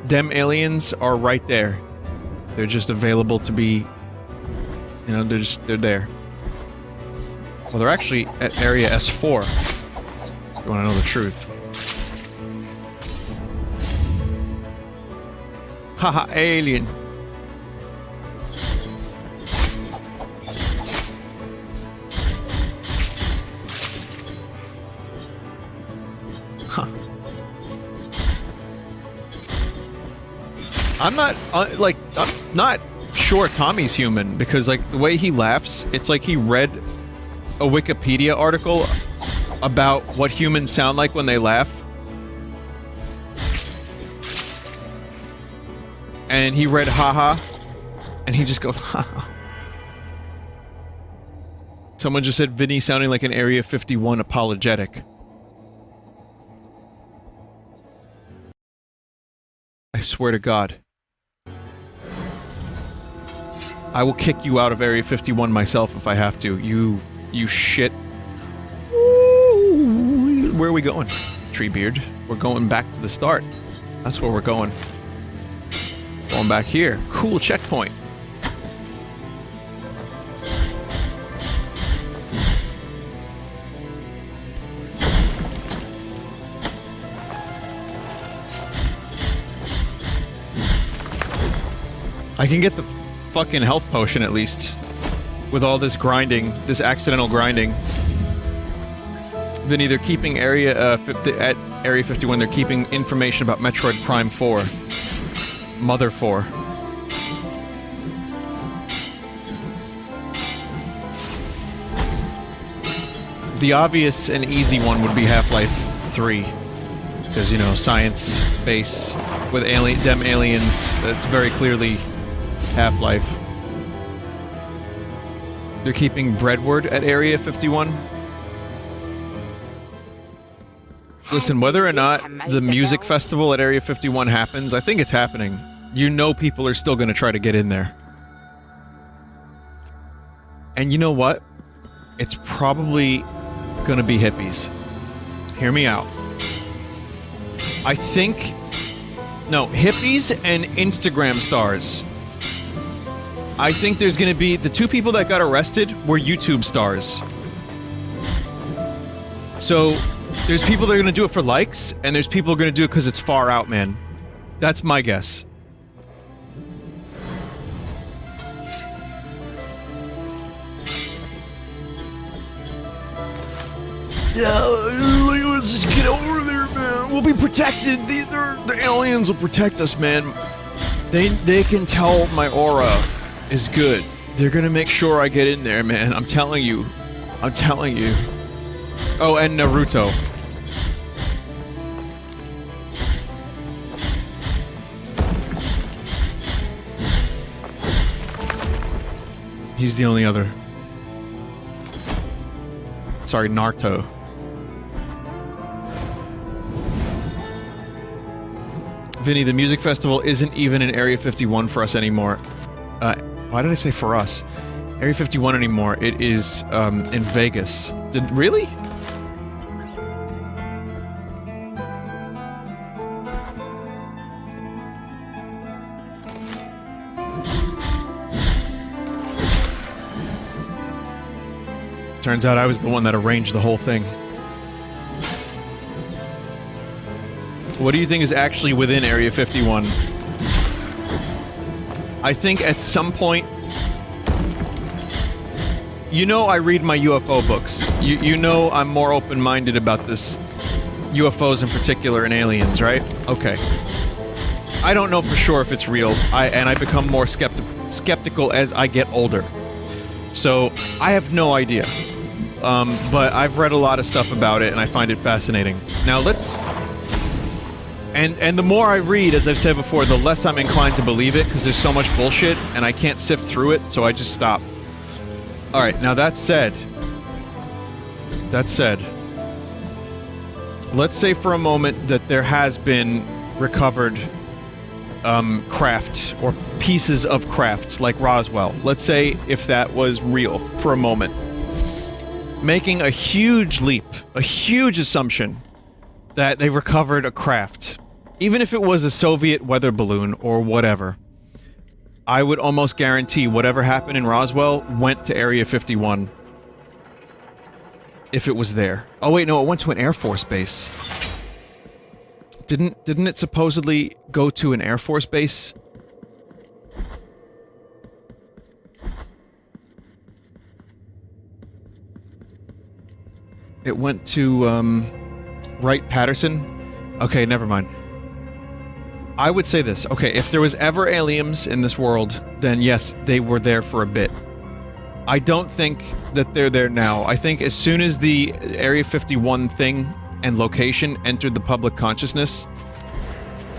them aliens are right there. They're just available to be... You know, they're there. Well, they're actually at Area S4. If you want to know the truth. Haha, alien. Huh. I'm not, I'm not sure Tommy's human, because, like, the way he laughs, it's like he read a Wikipedia article about what humans sound like when they laugh. And he read haha, and he just goes haha. Someone just said Vinny sounding like an Area 51 apologetic. I swear to God. I will kick you out of Area 51 myself if I have to. You shit. Ooh, where are we going? Treebeard. We're going back to the start. That's where we're going. Going back here. Cool checkpoint. I can get the fucking health potion at least. With all this grinding, this accidental grinding. Vinny, they're keeping at Area 51, they're keeping information about Metroid Prime 4. Mother 4. The obvious and easy one would be Half-Life 3. Because, you know, science base with them aliens, that's very clearly Half-Life. They're keeping Breadward at Area 51. Listen, whether or not the music festival at Area 51 happens, I think it's happening. You know people are still gonna try to get in there. And you know what? It's probably gonna be hippies. Hear me out. I think... No, hippies and Instagram stars. I think there's gonna be... The two people that got arrested were YouTube stars. So, there's people that are gonna do it for likes, and there's people who are gonna do it because it's far out, man. That's my guess. Yeah, let's just get over there, man. We'll be protected. The aliens will protect us, man. They can tell my aura is good. They're gonna make sure I get in there, man. I'm telling you. I'm telling you. Oh, and Naruto. He's the only other. Sorry, Naruto. Vinny, the music festival isn't even in Area 51 for us anymore. Why did I say for us? Area 51 anymore. It is, in Vegas. Really? Turns out I was the one that arranged the whole thing. What do you think is actually within Area 51? I think at some point... You know I read my UFO books. You know I'm more open-minded about this. UFOs in particular and aliens, right? Okay. I don't know for sure if it's real. I become more skeptical as I get older. So, I have no idea. But I've read a lot of stuff about it and I find it fascinating. Now let's... And the more I read, as I've said before, the less I'm inclined to believe it, because there's so much bullshit and I can't sift through it, so I just stop. Alright, now that said, let's say for a moment that there has been recovered crafts or pieces of crafts like Roswell. Let's say if that was real for a moment. Making a huge leap, a huge assumption that they recovered a craft. Even if it was a Soviet weather balloon or whatever. I would almost guarantee whatever happened in Roswell went to Area 51. If it was there. Oh wait, no, it went to an Air Force base. Didn't it supposedly go to an Air Force base? It went to, Wright-Patterson? Okay, never mind. I would say this. Okay, if there was ever aliens in this world, then yes, they were there for a bit. I don't think that they're there now. I think as soon as the Area 51 thing and location entered the public consciousness,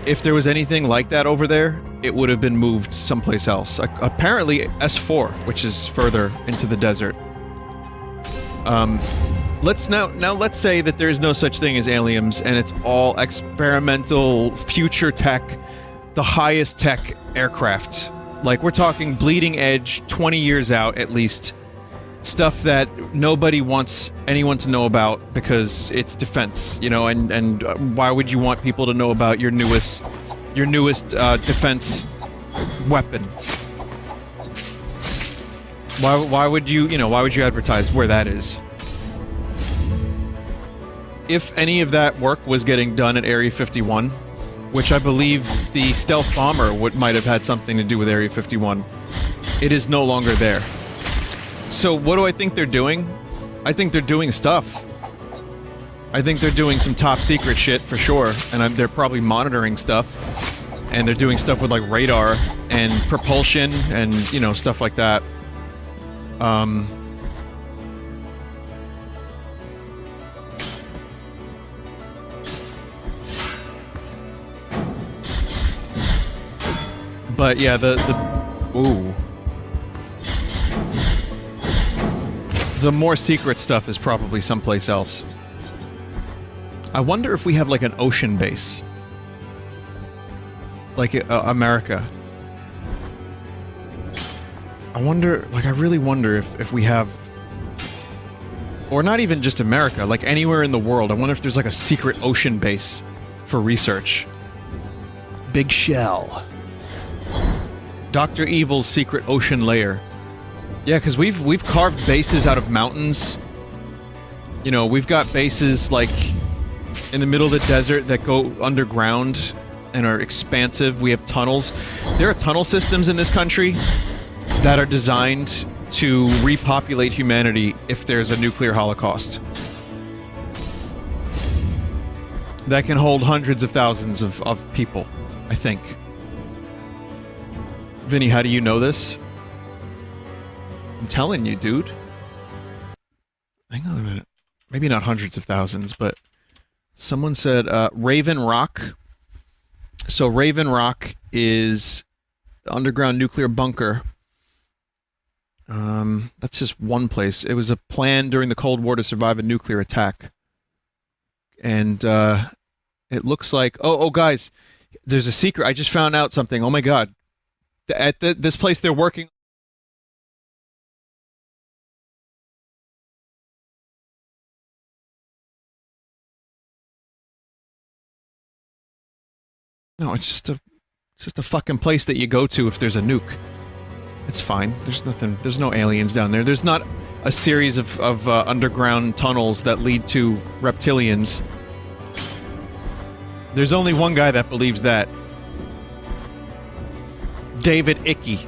if there was anything like that over there, it would have been moved someplace else. Apparently S4, which is further into the desert. Let's say that there is no such thing as aliens and it's all experimental future tech, the highest tech aircraft. Like we're talking bleeding edge, 20 years out at least. Stuff that nobody wants anyone to know about because it's defense, you know, and why would you want people to know about your newest defense weapon? Why would you advertise where that is? If any of that work was getting done at Area 51, which I believe the stealth bomber might have had something to do with Area 51, it is no longer there. So what do I think they're doing? I think they're doing stuff. I think they're doing some top secret shit for sure, and they're probably monitoring stuff, and they're doing stuff with like radar and propulsion and, you know, stuff like that. But yeah, ooh. The more secret stuff is probably someplace else. I wonder if we have like an ocean base. Like America. I wonder, like I really wonder if we have... Or not even just America, like anywhere in the world. I wonder if there's like a secret ocean base for research. Big Shell. Dr. Evil's secret ocean lair. Yeah, because we've carved bases out of mountains. You know, we've got bases like in the middle of the desert that go underground and are expansive. We have tunnels. There are tunnel systems in this country that are designed to repopulate humanity if there's a nuclear holocaust. That can hold hundreds of thousands of people, I think. Vinny, how do you know this? I'm telling you, dude. Hang on a minute. Maybe not hundreds of thousands, but someone said Raven Rock. So Raven Rock is the underground nuclear bunker. That's just one place. It was a plan during the Cold War to survive a nuclear attack. And it looks like... Oh, guys, there's a secret. I just found out something. Oh my god. At this place they're working... No, it's just a fucking place that you go to if there's a nuke. It's fine. There's nothing. There's no aliens down there. There's not a series of underground tunnels that lead to reptilians. There's only one guy that believes that. David Icke.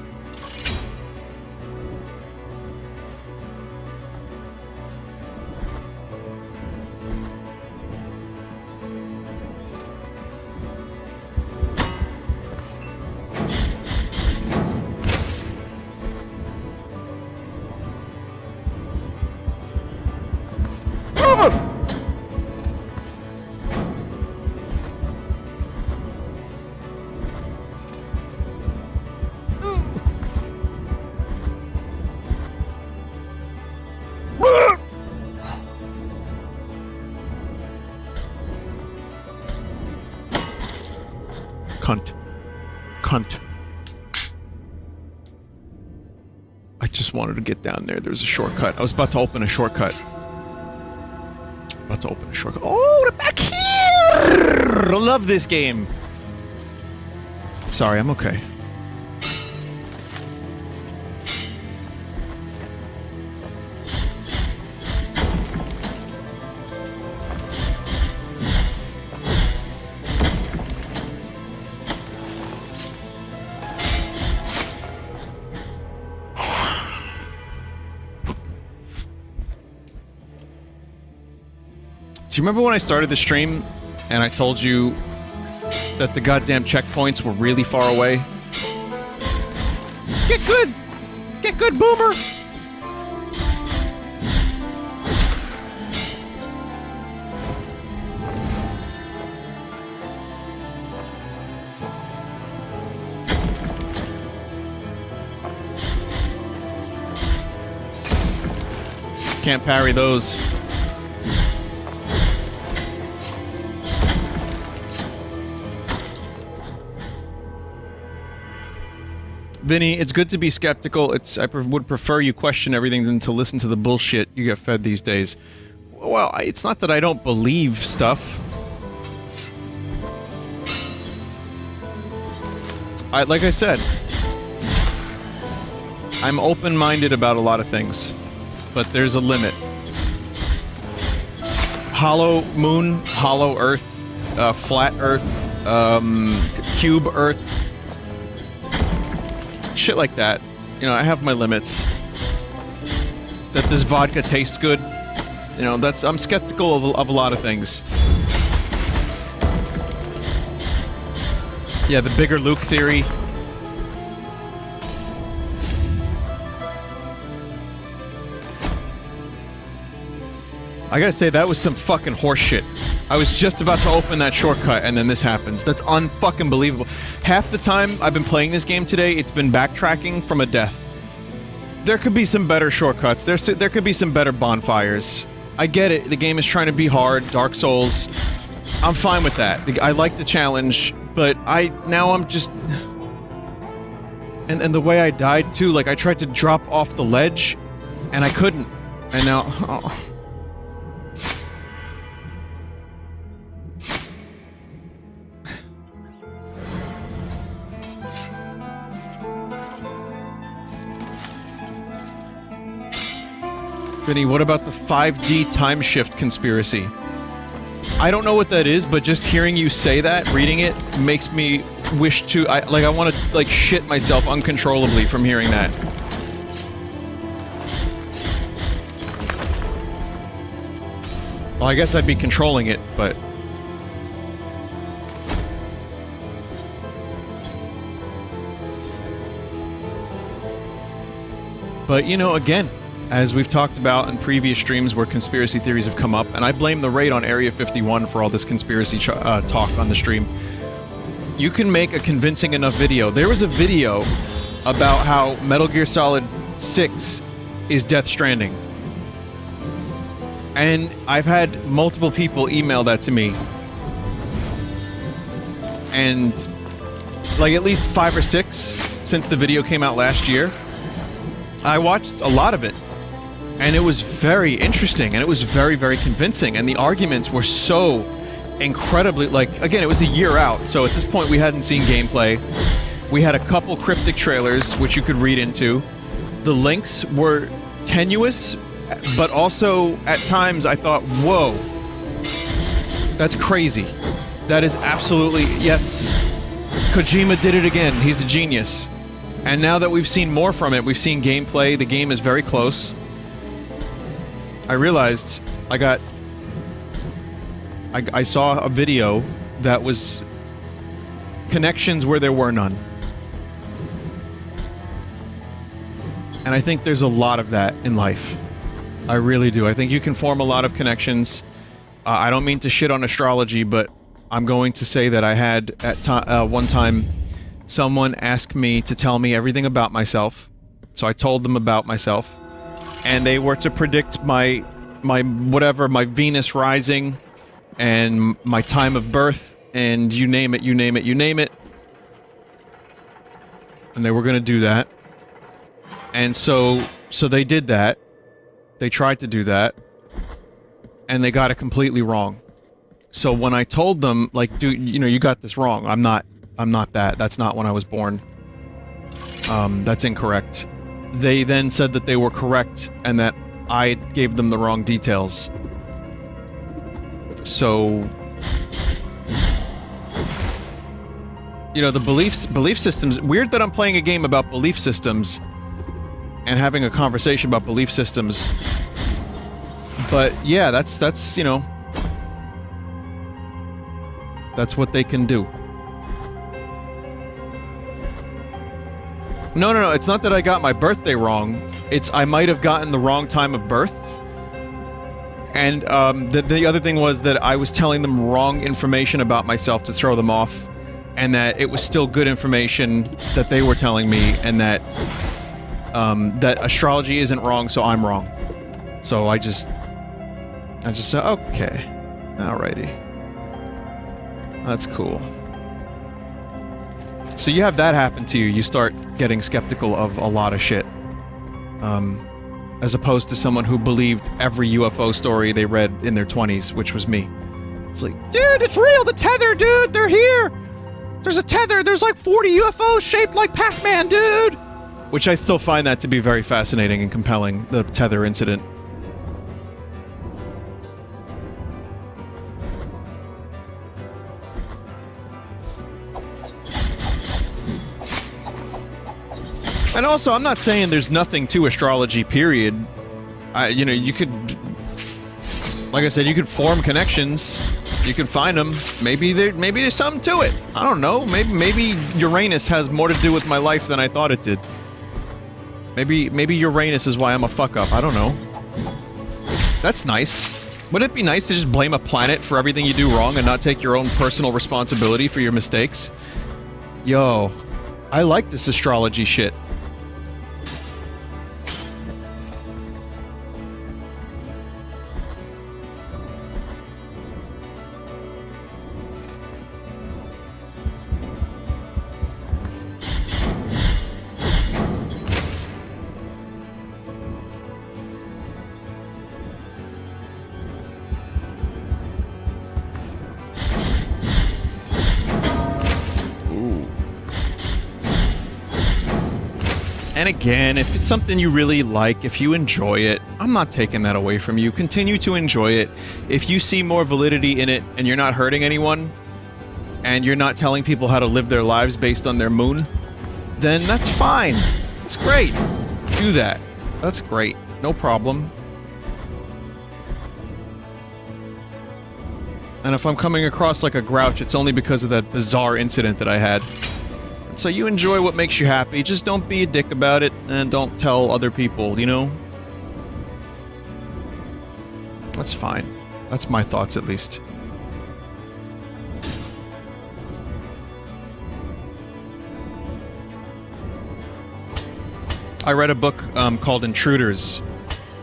Cunt. I just wanted to get down there. There's a shortcut. I was about to open a shortcut. Oh, they're back here! I love this game. Sorry, I'm okay. Do you remember when I started the stream and I told you that the goddamn checkpoints were really far away? Get good! Get good, boomer! Can't parry those. Vinny, it's good to be skeptical. I would prefer you question everything than to listen to the bullshit you get fed these days. Well, it's not that I don't believe stuff. Like I said, I'm open-minded about a lot of things, but there's a limit. Hollow moon, hollow earth, flat earth, cube earth, shit like that. You know, I have my limits. That this vodka tastes good. You know, I'm skeptical of a lot of things. Yeah, the bigger Luke theory. I gotta say, that was some fucking horseshit. I was just about to open that shortcut, and then this happens. That's unfucking believable. Half the time I've been playing this game today, it's been backtracking from a death. There could be some better shortcuts. There could be some better bonfires. I get it. The game is trying to be hard. Dark Souls. I'm fine with that. I like the challenge, but now I'm just... And the way I died, too, like, I tried to drop off the ledge, and I couldn't. And now... Oh. Vinny, what about the 5D time shift conspiracy? I don't know what that is, but just hearing you say that, reading it, makes me wish to... I want to, like, shit myself uncontrollably from hearing that. Well, I guess I'd be controlling it, but... But, you know, again... As we've talked about in previous streams where conspiracy theories have come up, and I blame the raid on Area 51 for all this conspiracy talk on the stream. You can make a convincing enough video. There was a video about how Metal Gear Solid 6 is Death Stranding. And I've had multiple people email that to me. And like at least 5 or 6 since the video came out last year. I watched a lot of it. And it was very interesting, and it was very, very convincing, and the arguments were so incredibly, like, again, it was a year out, so at this point we hadn't seen gameplay. We had a couple cryptic trailers, which you could read into. The links were tenuous, but also at times I thought, whoa, that's crazy. That is absolutely, yes, Kojima did it again. He's a genius. And now that we've seen more from it, we've seen gameplay, the game is very close. I realized I saw a video that was connections where there were none. And I think there's a lot of that in life. I really do. I think you can form a lot of connections. I don't mean to shit on astrology, but I'm going to say that I had at one time someone asked me to tell me everything about myself. So I told them about myself. And they were to predict my Venus rising and my time of birth and you name it. And they were going to do that. And so they did that. They tried to do that. And they got it completely wrong. So when I told them, like, dude, you know, you got this wrong. I'm not that. That's not when I was born. That's incorrect. They then said that they were correct and that I gave them the wrong details. So, you know, the belief systems, weird that I'm playing a game about belief systems and having a conversation about belief systems. But yeah, that's, you know, that's what they can do. No, it's not that I got my birthday wrong. It's I might have gotten the wrong time of birth. And the other thing was that I was telling them wrong information about myself to throw them off, and that it was still good information that they were telling me, and that that astrology isn't wrong, so I'm wrong. So I just said, okay, alrighty, that's cool. So you have that happen to you, you start getting skeptical of a lot of shit. As opposed to someone who believed every UFO story they read in their 20s, which was me. It's like, dude, it's real, the tether, dude, they're here! There's a tether, there's like 40 UFOs shaped like Pac-Man, dude! Which I still find that to be very fascinating and compelling, the tether incident. And also, I'm not saying there's nothing to astrology, period. You know, you could... Like I said, you could form connections. You can find them. Maybe there's something to it. I don't know. Maybe Uranus has more to do with my life than I thought it did. Maybe Uranus is why I'm a fuck-up. I don't know. That's nice. Wouldn't it be nice to just blame a planet for everything you do wrong and not take your own personal responsibility for your mistakes? Yo, I like this astrology shit. And again, if it's something you really like, if you enjoy it, I'm not taking that away from you. Continue to enjoy it. If you see more validity in it and you're not hurting anyone, and you're not telling people how to live their lives based on their moon, then that's fine. It's great. Do that. That's great. No problem. And if I'm coming across like a grouch, it's only because of that bizarre incident that I had. So you enjoy what makes you happy, just don't be a dick about it, and don't tell other people, you know? That's fine. That's my thoughts, at least. I read a book called Intruders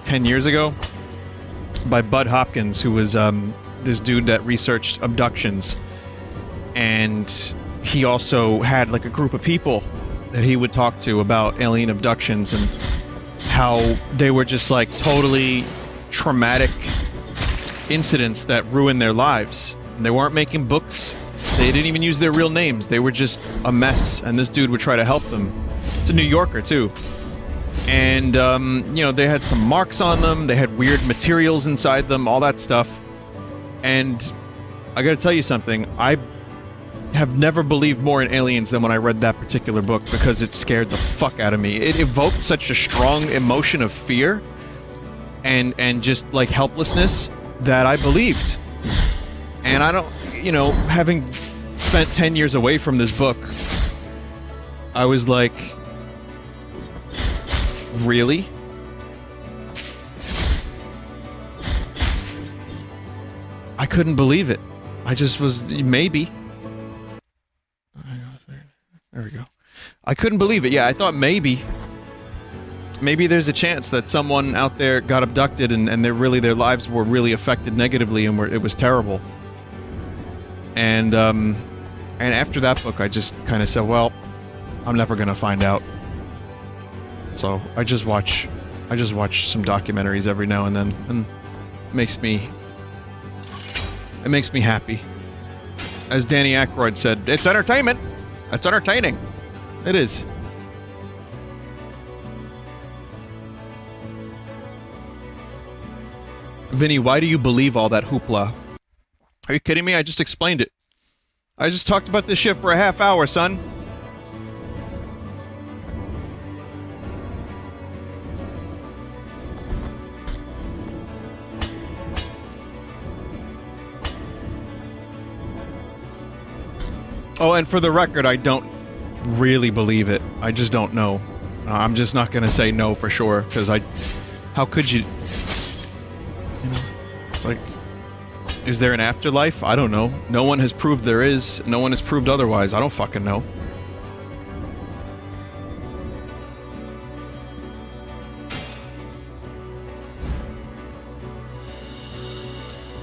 10 years ago by Bud Hopkins, who was this dude that researched abductions. And he also had like a group of people that he would talk to about alien abductions and how they were just like totally traumatic incidents that ruined their lives. And they weren't making books. They didn't even use their real names. They were just a mess, and this dude would try to help them. It's a New Yorker, too. And, you know, they had some marks on them, they had weird materials inside them, all that stuff. And I gotta tell you something, I have never believed more in aliens than when I read that particular book, because it scared the fuck out of me. It evoked such a strong emotion of fear and just, like, helplessness that I believed. And I don't, you know, having spent 10 years away from this book, I was like, really? I couldn't believe it. I just was, maybe. There we go. I couldn't believe it. Yeah, I thought maybe there's a chance that someone out there got abducted and their lives were really affected negatively and it was terrible. And after that book, I just kind of said, well, I'm never gonna find out. So I just watch some documentaries every now and then, and it makes me happy. As Danny Aykroyd said, it's entertainment. It's entertaining. It is. Vinny, why do you believe all that hoopla? Are you kidding me? I just explained it. I just talked about this shit for a half hour, son. Oh, and for the record, I don't really believe it. I just don't know. I'm just not gonna say no for sure, because how could you? You know, it's like, is there an afterlife? I don't know. No one has proved there is. No one has proved otherwise. I don't fucking know.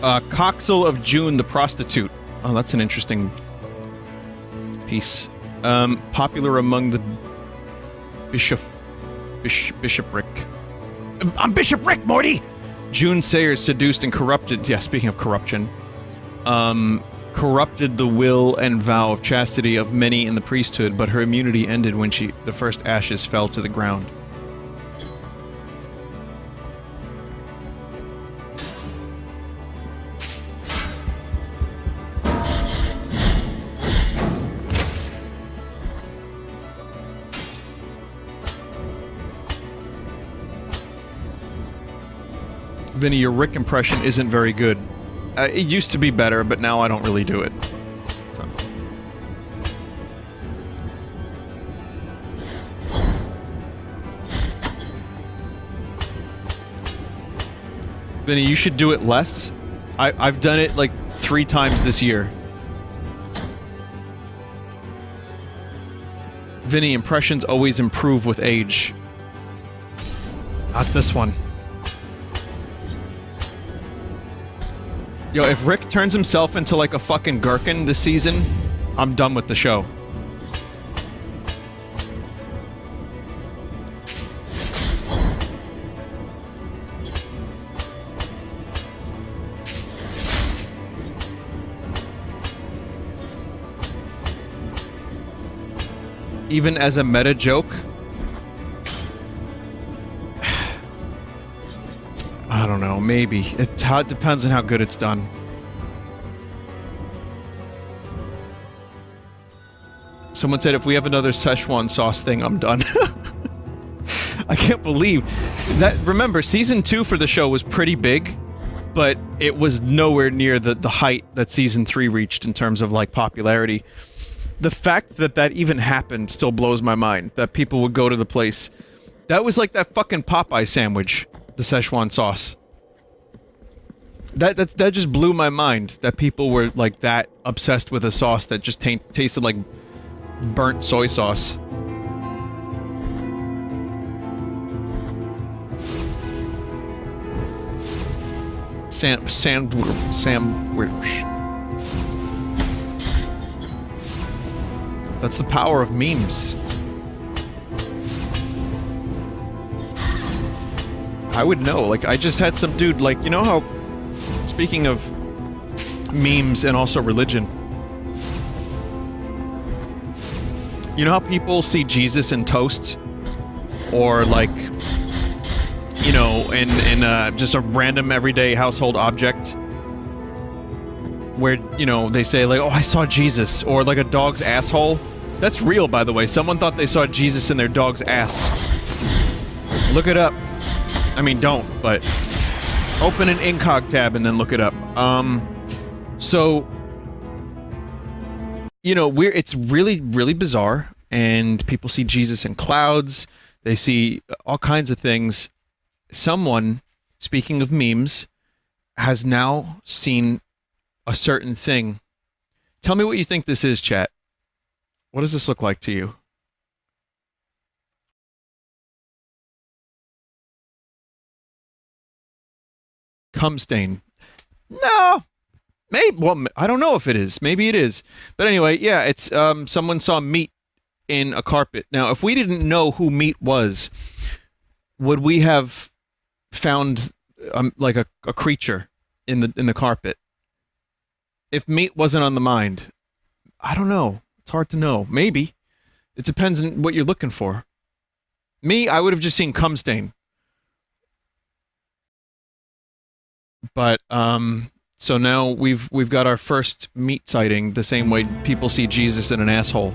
Coxel of June the Prostitute. Oh, that's an interesting piece. Popular among the bishopric. I'm Bishop Rick, Morty! June Sayers seduced and corrupted... Yeah, speaking of corruption. Corrupted the will and vow of chastity of many in the priesthood, but her immunity ended when the first ashes fell to the ground. Vinny, your Rick impression isn't very good. It used to be better, but now I don't really do it. So. Vinny, you should do it less. I've done it like 3 times this year. Vinny, impressions always improve with age. Not this one. Yo, if Rick turns himself into like a fucking gherkin this season, I'm done with the show. Even as a meta joke? I don't know, maybe. It depends on how good it's done. Someone said if we have another Szechuan sauce thing, I'm done. I can't believe that. Remember, season 2 for the show was pretty big, but it was nowhere near the height that season 3 reached in terms of like popularity. The fact that even happened still blows my mind, that people would go to the place. That was like that fucking Popeye sandwich. The Szechuan sauce. That just blew my mind, that people were like that obsessed with a sauce that just tasted like burnt soy sauce. Sandwich. That's the power of memes. I would know. Like, I just had some dude, like, you know how... Speaking of memes and also religion, You know how people see Jesus in toast? Or like, you know, in just a random everyday household object? Where, you know, they say like, oh, I saw Jesus. Or like a dog's asshole. That's real, by the way. Someone thought they saw Jesus in their dog's ass. Look it up. I mean, don't, but open an incog tab and then look it up. So, you know, it's really, really bizarre, and people see Jesus in clouds. They see all kinds of things. Someone, speaking of memes, has now seen a certain thing. Tell me what you think this is, chat. What does this look like to you? Cum stain. No. Maybe. Well, I don't know if it is. Maybe it is. But anyway, yeah, it's someone saw meat in a carpet. Now, if we didn't know who meat was, would we have found like a creature in the carpet? If meat wasn't on the mind, I don't know. It's hard to know. Maybe. It depends on what you're looking for. Me, I would have just seen cum stain. But so now we've got our first meat sighting the same way people see Jesus in an asshole.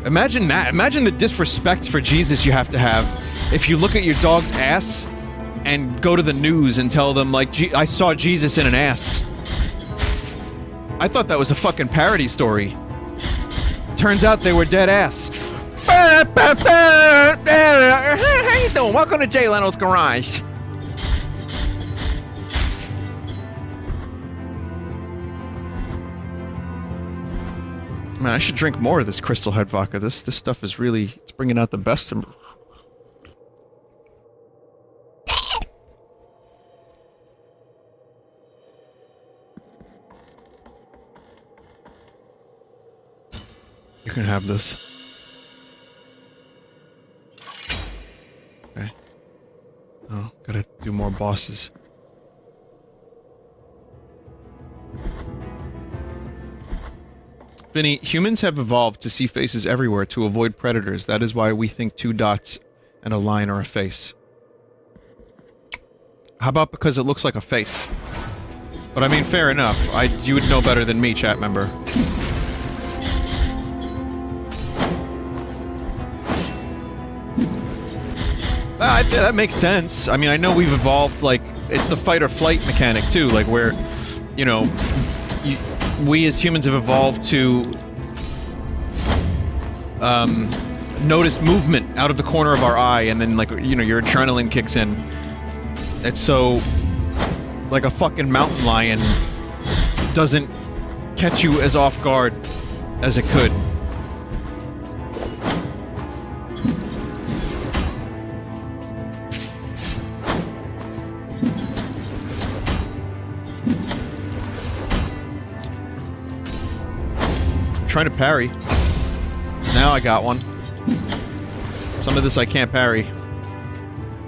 Imagine that. Imagine the disrespect for Jesus you have to have if you look at your dog's ass and go to the news and tell them, like, I saw Jesus in an ass. I thought that was a fucking parody story. Turns out they were dead ass. How you doing? Welcome to Jay Leno's Garage. Man, I should drink more of this Crystal Head vodka. This stuff is really, it's bringing out the best in me. You can have this. Okay. Oh, gotta do more bosses. Vinny, humans have evolved to see faces everywhere to avoid predators. That is why we think two dots and a line are a face. How about because it looks like a face? But I mean, fair enough. You would know better than me, chat member. That makes sense. I mean, I know we've evolved, like, it's the fight or flight mechanic, too, like, where, you know, we as humans have evolved to notice movement out of the corner of our eye, and then, like, you know, your adrenaline kicks in. It's so, like, a fucking mountain lion doesn't catch you as off guard as it could. Trying to parry. Now I got one. Some of this I can't parry.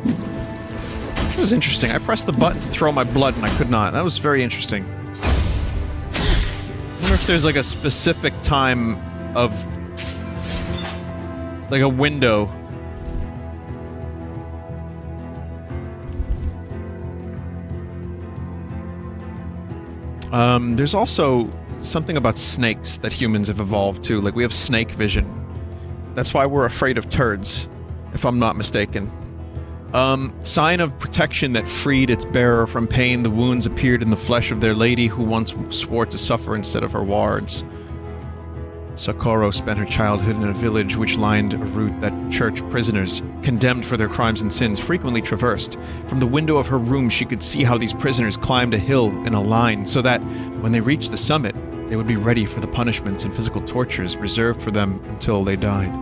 It was interesting. I pressed the button to throw my blood and I could not. That was very interesting. I wonder if there's like a specific time of... like a window. There's also something about snakes that humans have evolved to. Like, we have snake vision. That's why we're afraid of turds, if I'm not mistaken. Sign of protection that freed its bearer from pain, the wounds appeared in the flesh of their lady who once swore to suffer instead of her wards. Socorro spent her childhood in a village which lined a route that church prisoners, condemned for their crimes and sins, frequently traversed. From the window of her room she could see how these prisoners climbed a hill in a line, so that, when they reached the summit, they would be ready for the punishments and physical tortures reserved for them until they died.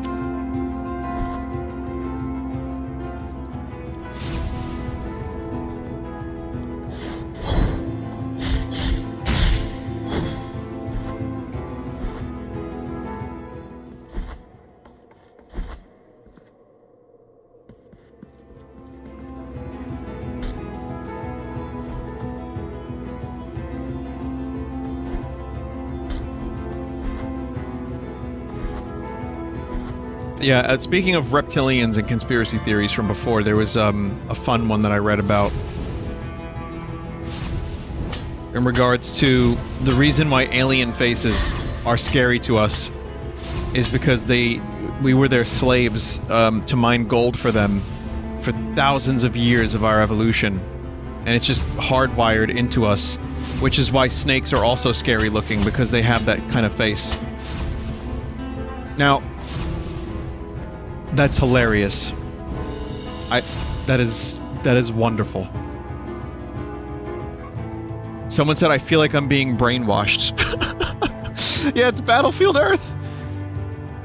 Yeah, speaking of reptilians and conspiracy theories from before, there was a fun one that I read about in regards to the reason why alien faces are scary to us is because we were their slaves to mine gold for them for thousands of years of our evolution, and it's just hardwired into us, which is why snakes are also scary looking, because they have that kind of face. Now, that's hilarious. That is wonderful. Someone said I feel like I'm being brainwashed. Yeah, it's Battlefield Earth.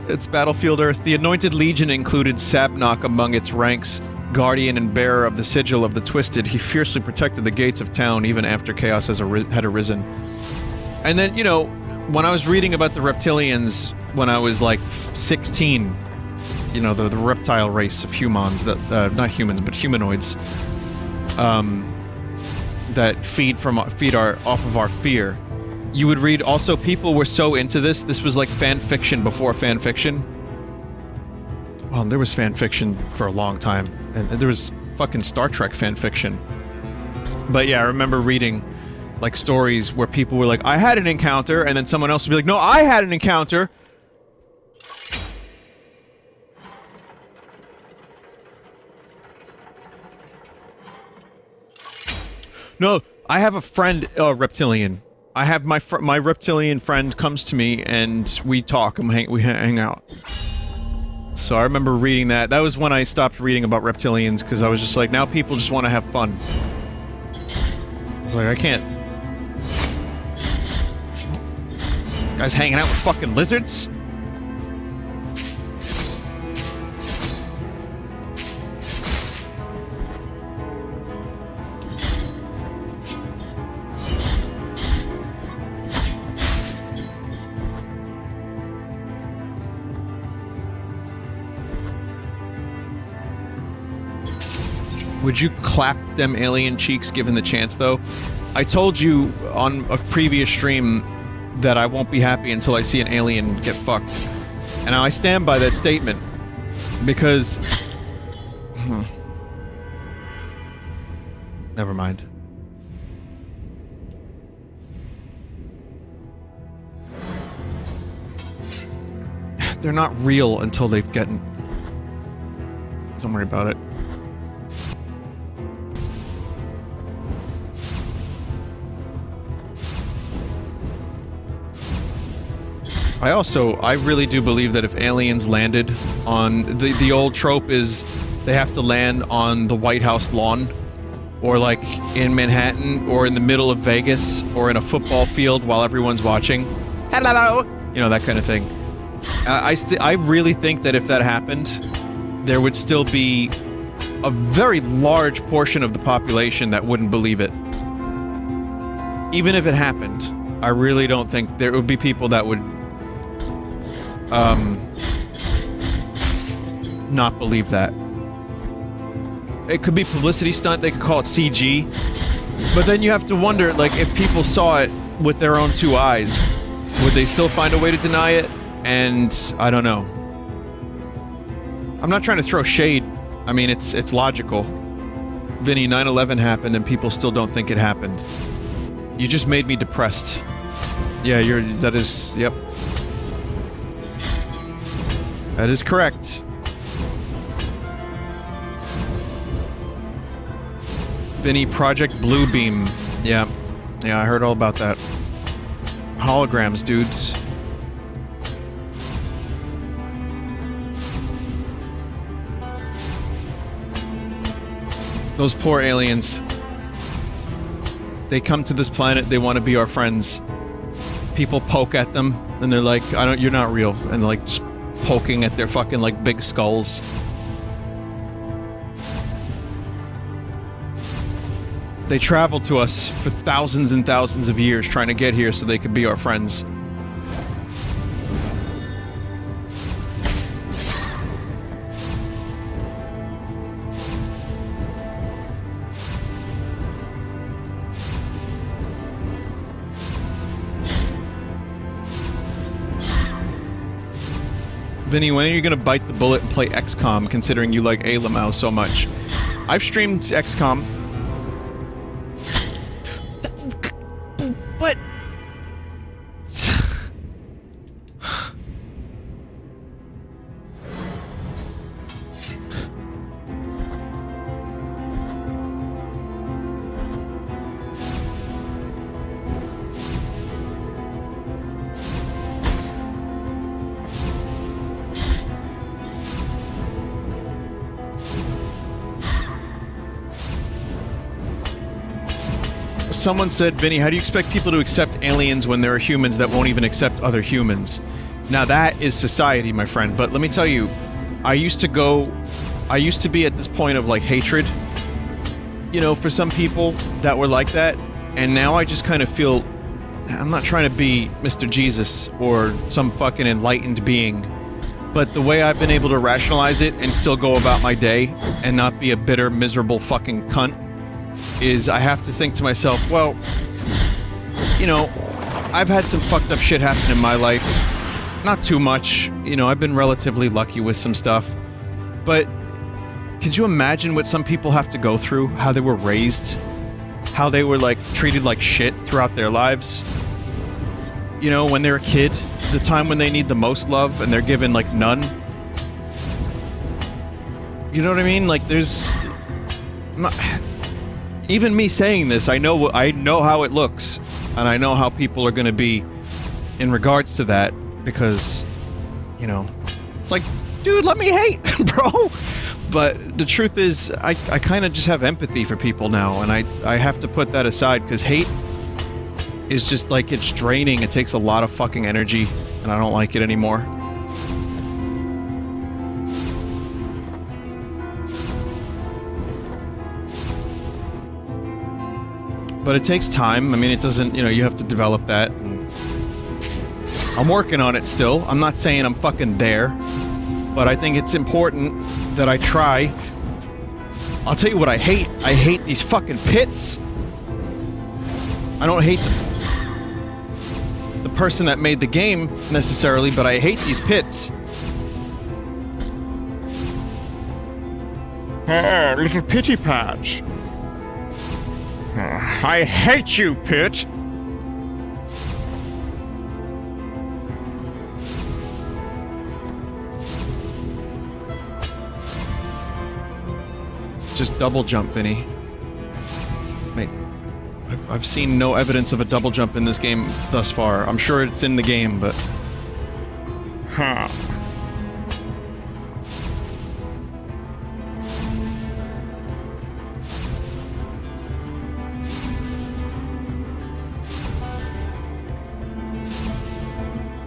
It's Battlefield Earth. The Anointed Legion included Sabnok among its ranks, guardian and bearer of the sigil of the Twisted. He fiercely protected the gates of town even after chaos had arisen. And then, you know, when I was reading about the reptilians when I was like 16, you know, the reptile race of humans that not humans but humanoids that feed off of our fear. You would read also people were so into this. This was like fan fiction before fan fiction. Well, there was fan fiction for a long time, and there was fucking Star Trek fan fiction. But yeah, I remember reading like stories where people were like, I had an encounter, and then someone else would be like, no, I had an encounter. No, I have a friend, reptilian. I have my reptilian friend comes to me and we talk and we hang out. So I remember reading that. That was when I stopped reading about reptilians, because I was just like, now people just want to have fun. I was like, I can't. Guys hanging out with fucking lizards? Would you clap them alien cheeks given the chance, though? I told you on a previous stream that I won't be happy until I see an alien get fucked. And I stand by that statement. Because... Never mind. They're not real until they've gotten... Don't worry about it. I really do believe that if aliens landed on... The old trope is they have to land on the White House lawn, or like in Manhattan, or in the middle of Vegas, or in a football field while everyone's watching. Hello! You know, that kind of thing. I really think that if that happened, there would still be a very large portion of the population that wouldn't believe it. Even if it happened, I really don't think there would be people that would not believe that. It could be publicity stunt, they could call it CG, but then you have to wonder, like, if people saw it with their own two eyes, would they still find a way to deny it? And I don't know. I'm not trying to throw shade. I mean, it's logical. Vinny, 9/11 happened and people still don't think it happened. You just made me depressed. Yeah, that is, yep. That is correct. Vinny, Project Bluebeam. Yeah. Yeah, I heard all about that. Holograms, dudes. Those poor aliens. They come to this planet, they want to be our friends. People poke at them, and they're like, you're not real. And like, just poking at their fucking, like, big skulls. They traveled to us for thousands and thousands of years trying to get here so they could be our friends. Vinny, when are you gonna bite the bullet and play XCOM, considering you like Alamau so much? I've streamed XCOM. But... Someone said, Vinny, how do you expect people to accept aliens when there are humans that won't even accept other humans? Now that is society, my friend, but let me tell you, I used to be at this point of, like, hatred, you know, for some people that were like that, and now I just kind of feel, I'm not trying to be Mr. Jesus or some fucking enlightened being, but the way I've been able to rationalize it and still go about my day and not be a bitter, miserable fucking cunt is I have to think to myself, well, you know, I've had some fucked up shit happen in my life. Not too much, you know, I've been relatively lucky with some stuff. But could you imagine what some people have to go through? How they were raised? How they were, like, treated like shit throughout their lives? You know, when they're a kid, the time when they need the most love and they're given, like, none. You know what I mean? Like, there's... Even me saying this, I know how it looks, and I know how people are going to be in regards to that, because, you know, it's like, dude, let me hate, bro. But the truth is, I kind of just have empathy for people now, and I have to put that aside, because hate is just, like, it's draining. It takes a lot of fucking energy, and I don't like it anymore. But it takes time. I mean, it doesn't, you know, you have to develop that. And I'm working on it still. I'm not saying I'm fucking there. But I think it's important that I try. I'll tell you what I hate. I hate these fucking pits. I don't hate the person that made the game, necessarily, but I hate these pits. Ah, little pity patch. I hate you, Pit! Just double jump, Vinny. Wait, I've seen no evidence of a double jump in this game thus far. I'm sure it's in the game, but... Huh.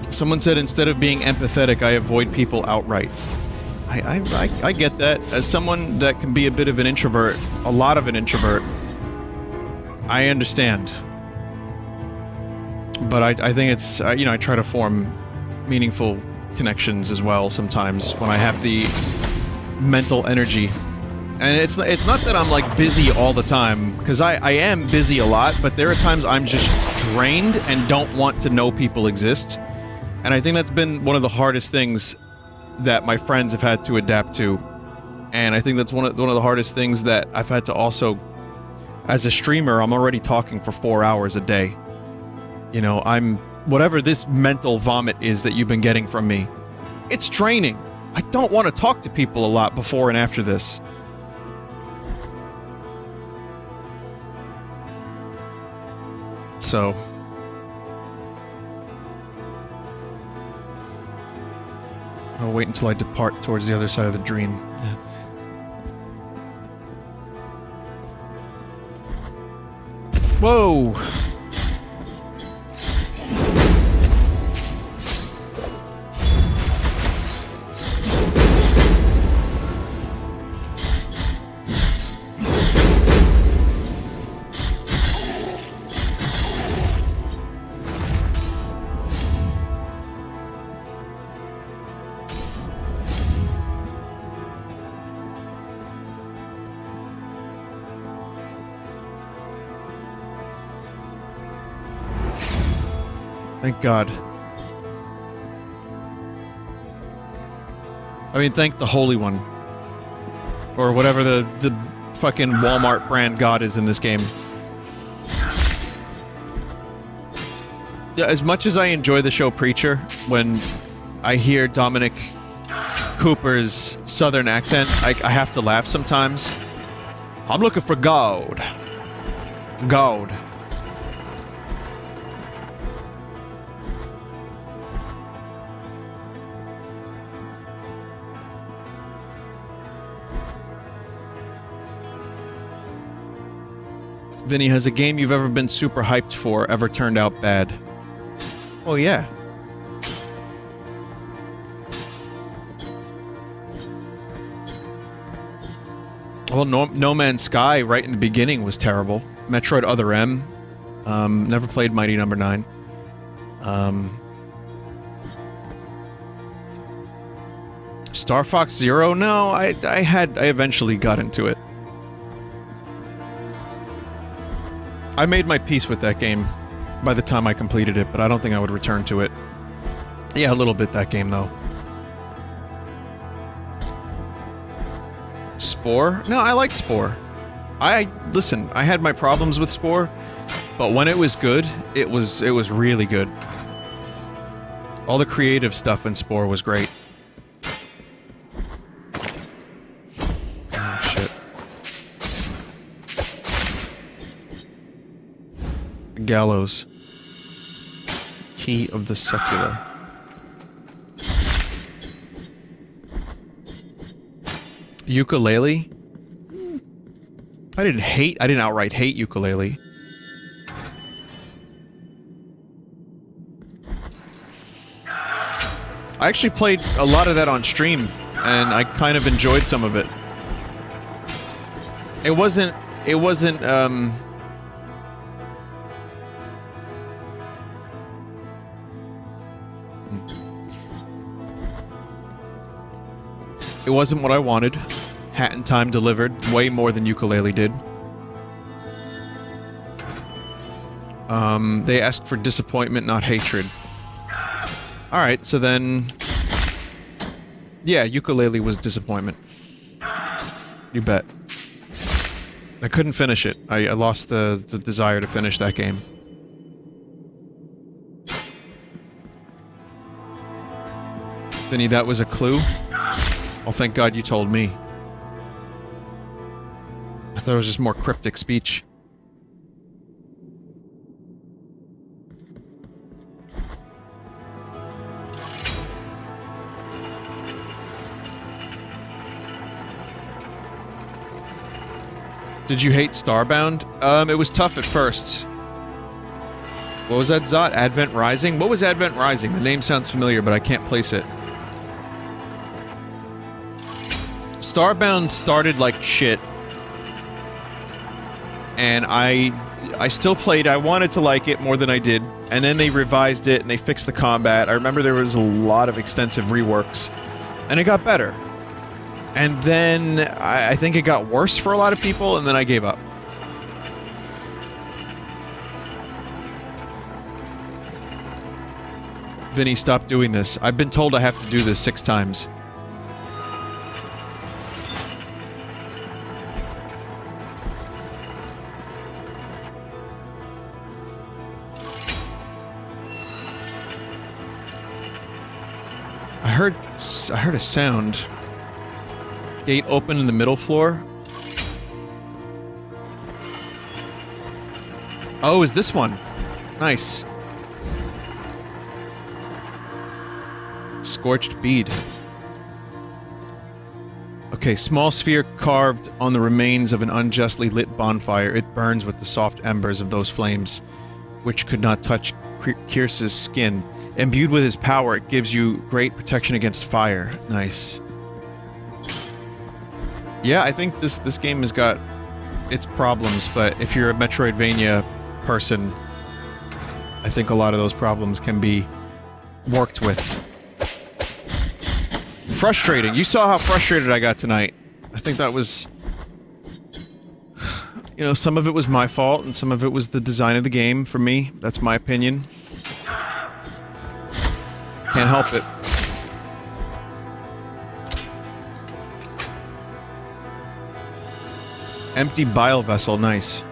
Someone said instead of being empathetic, I avoid people outright. I get that. As someone that can be a bit of an introvert, a lot of an introvert, I understand. But I think it's, you know, I try to form meaningful connections as well sometimes when I have the mental energy. And it's not that I'm, like, busy all the time, because I am busy a lot, but there are times I'm just drained and don't want to know people exist. And I think that's been one of the hardest things that my friends have had to adapt to. And I think that's one of the hardest things that I've had to also... As a streamer, I'm already talking for 4 hours a day. You know, whatever this mental vomit is that you've been getting from me, it's draining. I don't want to talk to people a lot before and after this. So... I'll wait until I depart towards the other side of the dream. Whoa! Thank God. I mean, thank the Holy One. Or whatever the fucking Walmart brand god is in this game. Yeah, as much as I enjoy the show Preacher, when I hear Dominic Cooper's southern accent, I have to laugh sometimes. I'm looking for gold. Gold. Vinny, has a game you've ever been super hyped for ever turned out bad? Oh, yeah. Well, No Man's Sky right in the beginning was terrible. Metroid Other M. Never played Mighty Number 9. Star Fox Zero? No, I eventually got into it. I made my peace with that game by the time I completed it, but I don't think I would return to it. Yeah, a little bit that game, though. Spore? No, I like Spore. Listen, I had my problems with Spore, but when it was good, it was really good. All the creative stuff in Spore was great. Oh, shit. Gallows. Key of the Secular. Ukulele? I didn't outright hate ukulele. I actually played a lot of that on stream, and I kind of enjoyed some of it. It wasn't, It wasn't what I wanted. Hat in Time delivered way more than ukulele did. They asked for disappointment, not hatred. Alright, so then... yeah, ukulele was disappointment. You bet. I couldn't finish it. I lost the desire to finish that game. Vinny, that was a clue? Oh, thank God you told me. I thought it was just more cryptic speech. Did you hate Starbound? It was tough at first. What was that, Zot? Advent Rising? What was Advent Rising? The name sounds familiar, but I can't place it. Starbound started like shit. And I still played. I wanted to like it more than I did. And then they revised it and they fixed the combat. I remember there was a lot of extensive reworks. And it got better. And then I think it got worse for a lot of people, and then I gave up. Vinny, stop doing this. I've been told I have to do this 6 times. I heard a sound. Gate open in the middle floor. Oh, is this one? Nice. Scorched bead. Okay, small sphere carved on the remains of an unjustly lit bonfire. It burns with the soft embers of those flames, which could not touch Kiers's skin. Imbued with his power, it gives you great protection against fire. Nice. Yeah, I think this game has got its problems, but if you're a Metroidvania person, I think a lot of those problems can be worked with. Frustrating. You saw how frustrated I got tonight. I think that was... you know, some of it was my fault, and some of it was the design of the game, for me. That's my opinion. Can't help it. Empty bile vessel, nice.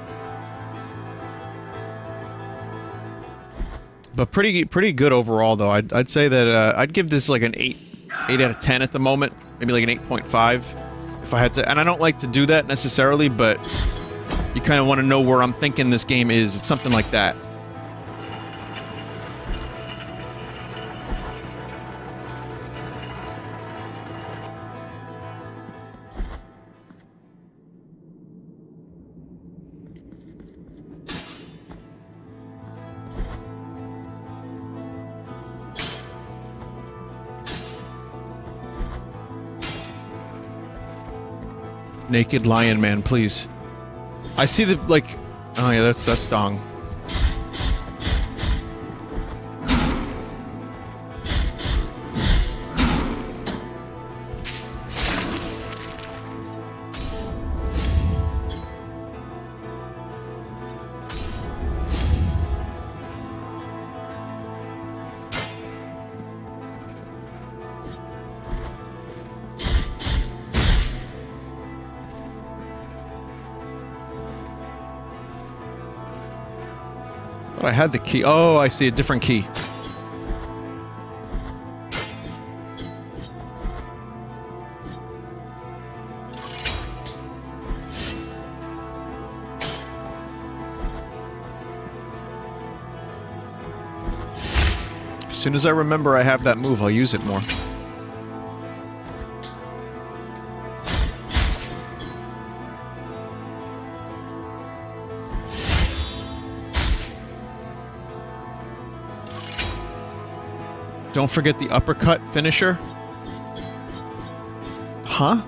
But pretty good overall, though. I'd say that I'd give this like an 8 out of 10 at the moment, maybe like an 8.5 if I had to. And I don't like to do that necessarily, but you kind of want to know where I'm thinking this game is. It's something like that. Naked lion man, please. I see the, like... Oh yeah, that's Dong. I had the key. Oh, I see a different key. As soon as I remember I have that move, I'll use it more. Don't forget the uppercut finisher. Huh?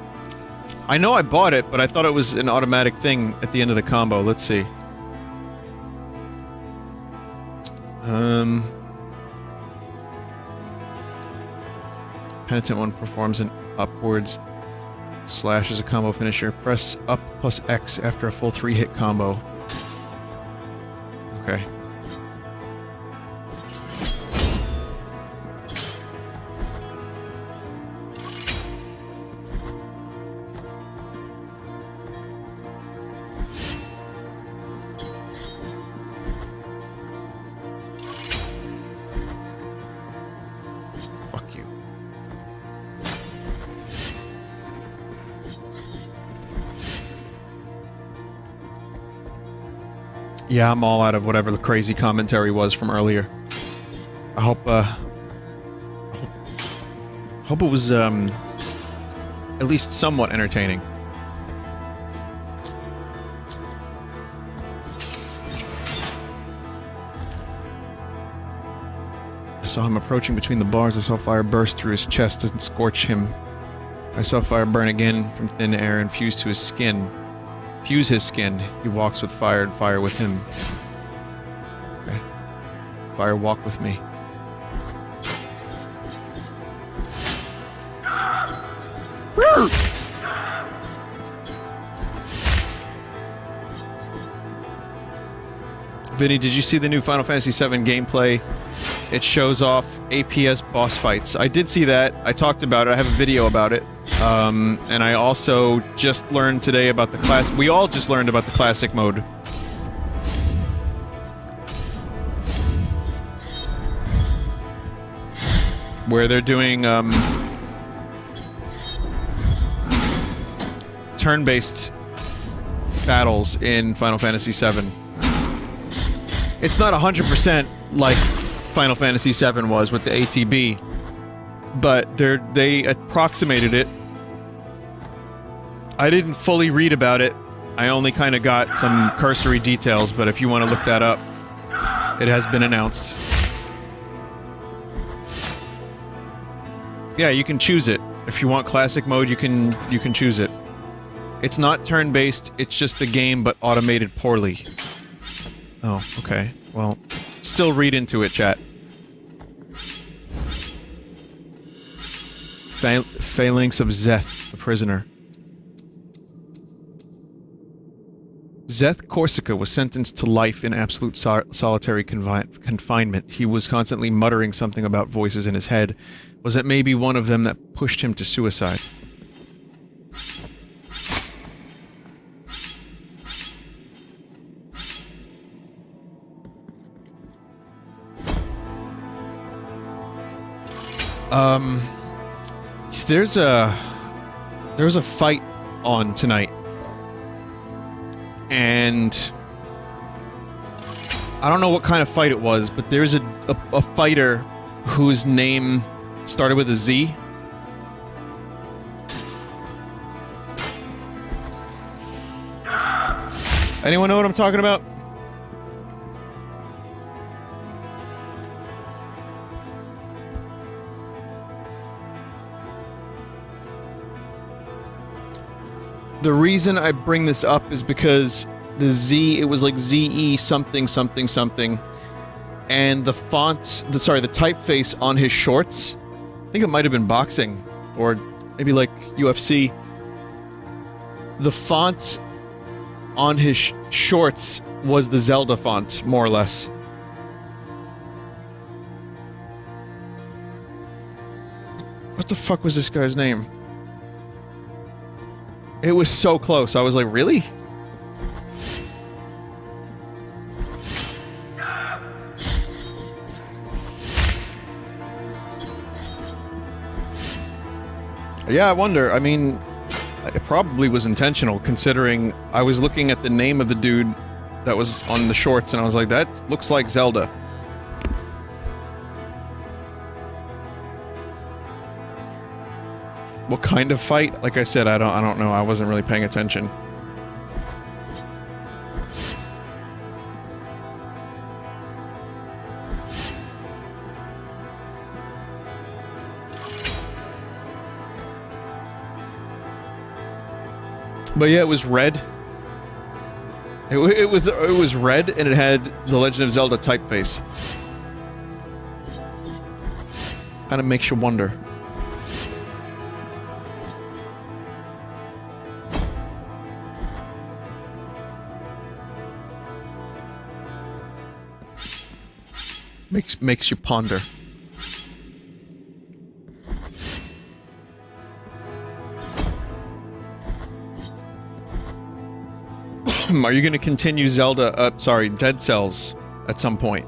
I know I bought it, but I thought it was an automatic thing at the end of the combo. Let's see. Penitent one performs an upwards slash as a combo finisher. Press up plus X after a full 3-hit combo. Okay. Yeah, I'm all out of whatever the crazy commentary was from earlier. I hope it was, at least somewhat entertaining. I saw him approaching between the bars. I saw fire burst through his chest and scorch him. I saw fire burn again from thin air and fuse to his skin. Fuse his skin. He walks with fire and fire with him. Okay. Fire walk with me. Vinny, did you see the new Final Fantasy VII gameplay? It shows off APS boss fights. I did see that. I talked about it. I have a video about it. And I also just learned today about the class. We all just learned about the classic mode. Where they're doing, turn-based battles in Final Fantasy VII. It's not 100% like Final Fantasy VII was with the ATB, but they approximated it. I didn't fully read about it. I only kind of got some cursory details, but if you want to look that up, it has been announced. Yeah, you can choose it. If you want classic mode, you can choose it. It's not turn-based, it's just the game, but automated poorly. Oh, okay. Well, still read into it, chat. Phalanx of Zeth, the prisoner. Zeth Corsica was sentenced to life in absolute solitary confinement. He was constantly muttering something about voices in his head. Was it maybe one of them that pushed him to suicide? There's a fight on tonight, and I don't know what kind of fight it was, but there's a fighter whose name started with a Z. Anyone know what I'm talking about? The reason I bring this up is because the Z, it was like ZE something something something, and the font, the typeface on his shorts, I think it might have been boxing, or maybe like UFC. The font on his shorts was the Zelda font, more or less. What the fuck was this guy's name? It was so close. I was like, really? Yeah, I wonder. I mean, it probably was intentional, considering I was looking at the name of the dude that was on the shorts, and I was like, that looks like Zelda. What kind of fight? Like I said, I don't know. I wasn't really paying attention. But yeah, it was red. It was red, and it had the Legend of Zelda typeface. Kind of makes you wonder. Makes you ponder. Are you going to continue Dead Cells at some point?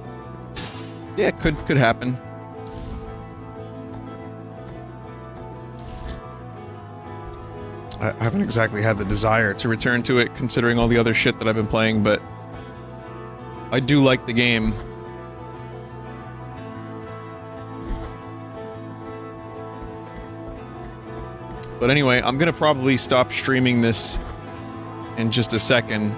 Yeah, could happen. I haven't exactly had the desire to return to it, considering all the other shit that I've been playing, but I do like the game. But anyway, I'm gonna probably stop streaming this in just a second.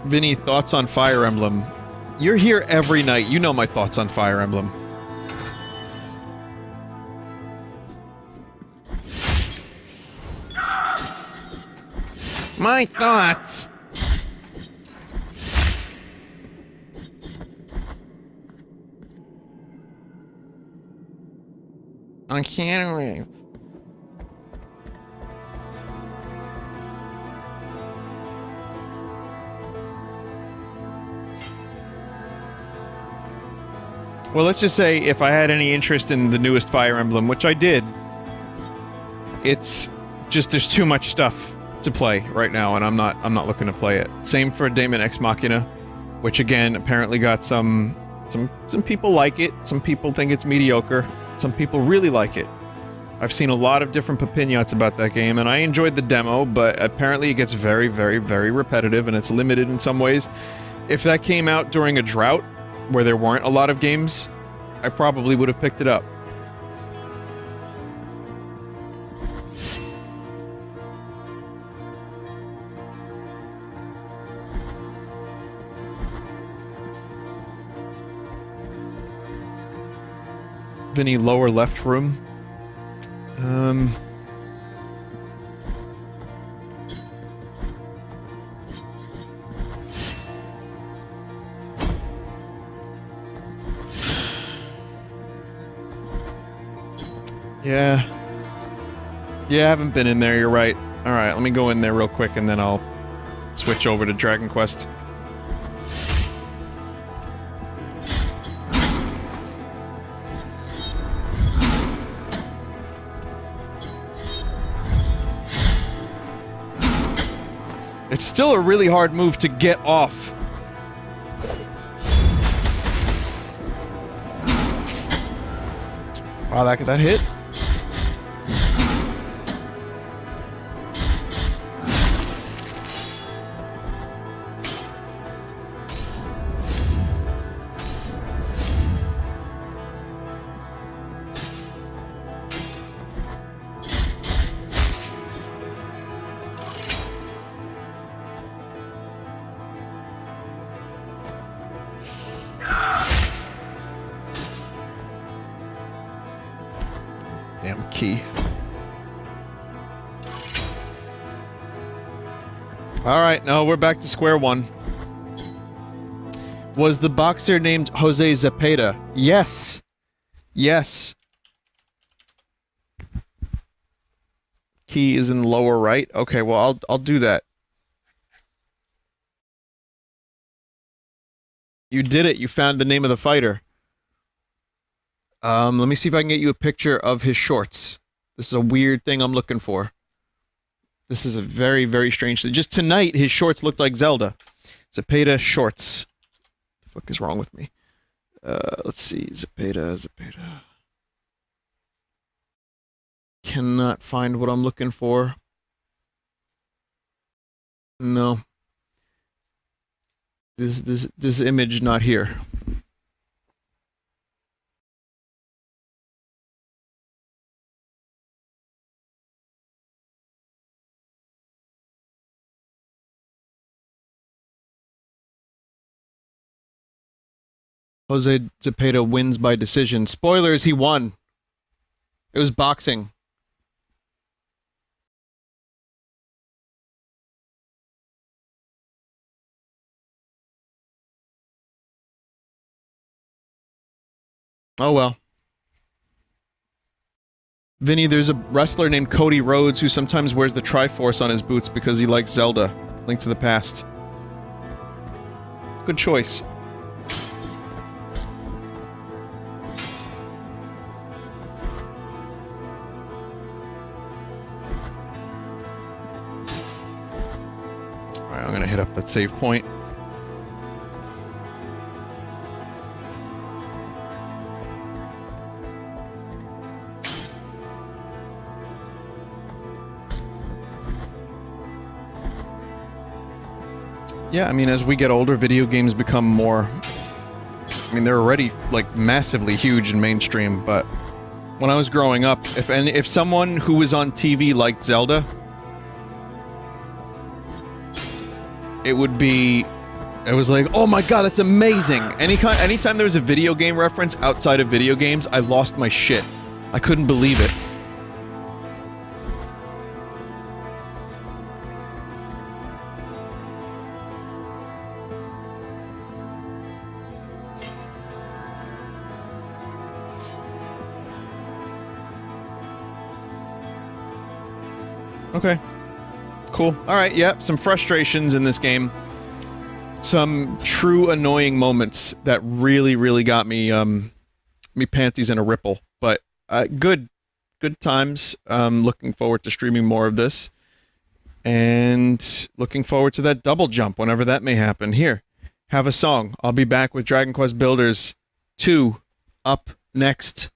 Vinny, thoughts on Fire Emblem? You're here every night. You know my thoughts on Fire Emblem. My thoughts! I can't wait. Well, let's just say if I had any interest in the newest Fire Emblem, which I did, it's just there's too much stuff to play right now, and I'm not looking to play it. Same for Daemon X Machina, which again apparently got some people like it, some people think it's mediocre. Some people really like it. I've seen a lot of different opinions about that game, and I enjoyed the demo, but apparently it gets very, very, very repetitive, and it's limited in some ways. If that came out during a drought, where there weren't a lot of games, I probably would have picked it up. Vinny, lower left room. Yeah. Yeah, I haven't been in there, you're right. Alright, let me go in there real quick and then I'll switch over to Dragon Quest. It's still a really hard move to get off. Wow, that hit? Damn key. Alright, now we're back to square one. Was the boxer named Jose Zepeda? Yes. Yes. Key is in the lower right? Okay, well, I'll do that. You did it. You found the name of the fighter. Let me see if I can get you a picture of his shorts. This is a weird thing I'm looking for. This is a very, very strange thing. Just tonight, his shorts looked like Zelda. Zepeda shorts. What the fuck is wrong with me? Let's see. Zepeda. Cannot find what I'm looking for. No. This image not here. Jose Zepeda wins by decision. Spoilers, he won. It was boxing. Oh well. Vinny, there's a wrestler named Cody Rhodes who sometimes wears the Triforce on his boots because he likes Zelda. Link to the Past. Good choice. Alright, I'm gonna hit up that save point. Yeah, I mean, as we get older, video games become more... I mean, they're already, like, massively huge and mainstream, but... When I was growing up, if someone who was on TV liked Zelda... It would be... It was like, oh my god, that's amazing! Anytime there was a video game reference outside of video games, I lost my shit. I couldn't believe it. Okay. Cool. Alright, yeah, some frustrations in this game. Some true annoying moments that really, really got me, me panties in a ripple. But, good times. Looking forward to streaming more of this. And looking forward to that double jump whenever that may happen. Here, have a song. I'll be back with Dragon Quest Builders 2 up next.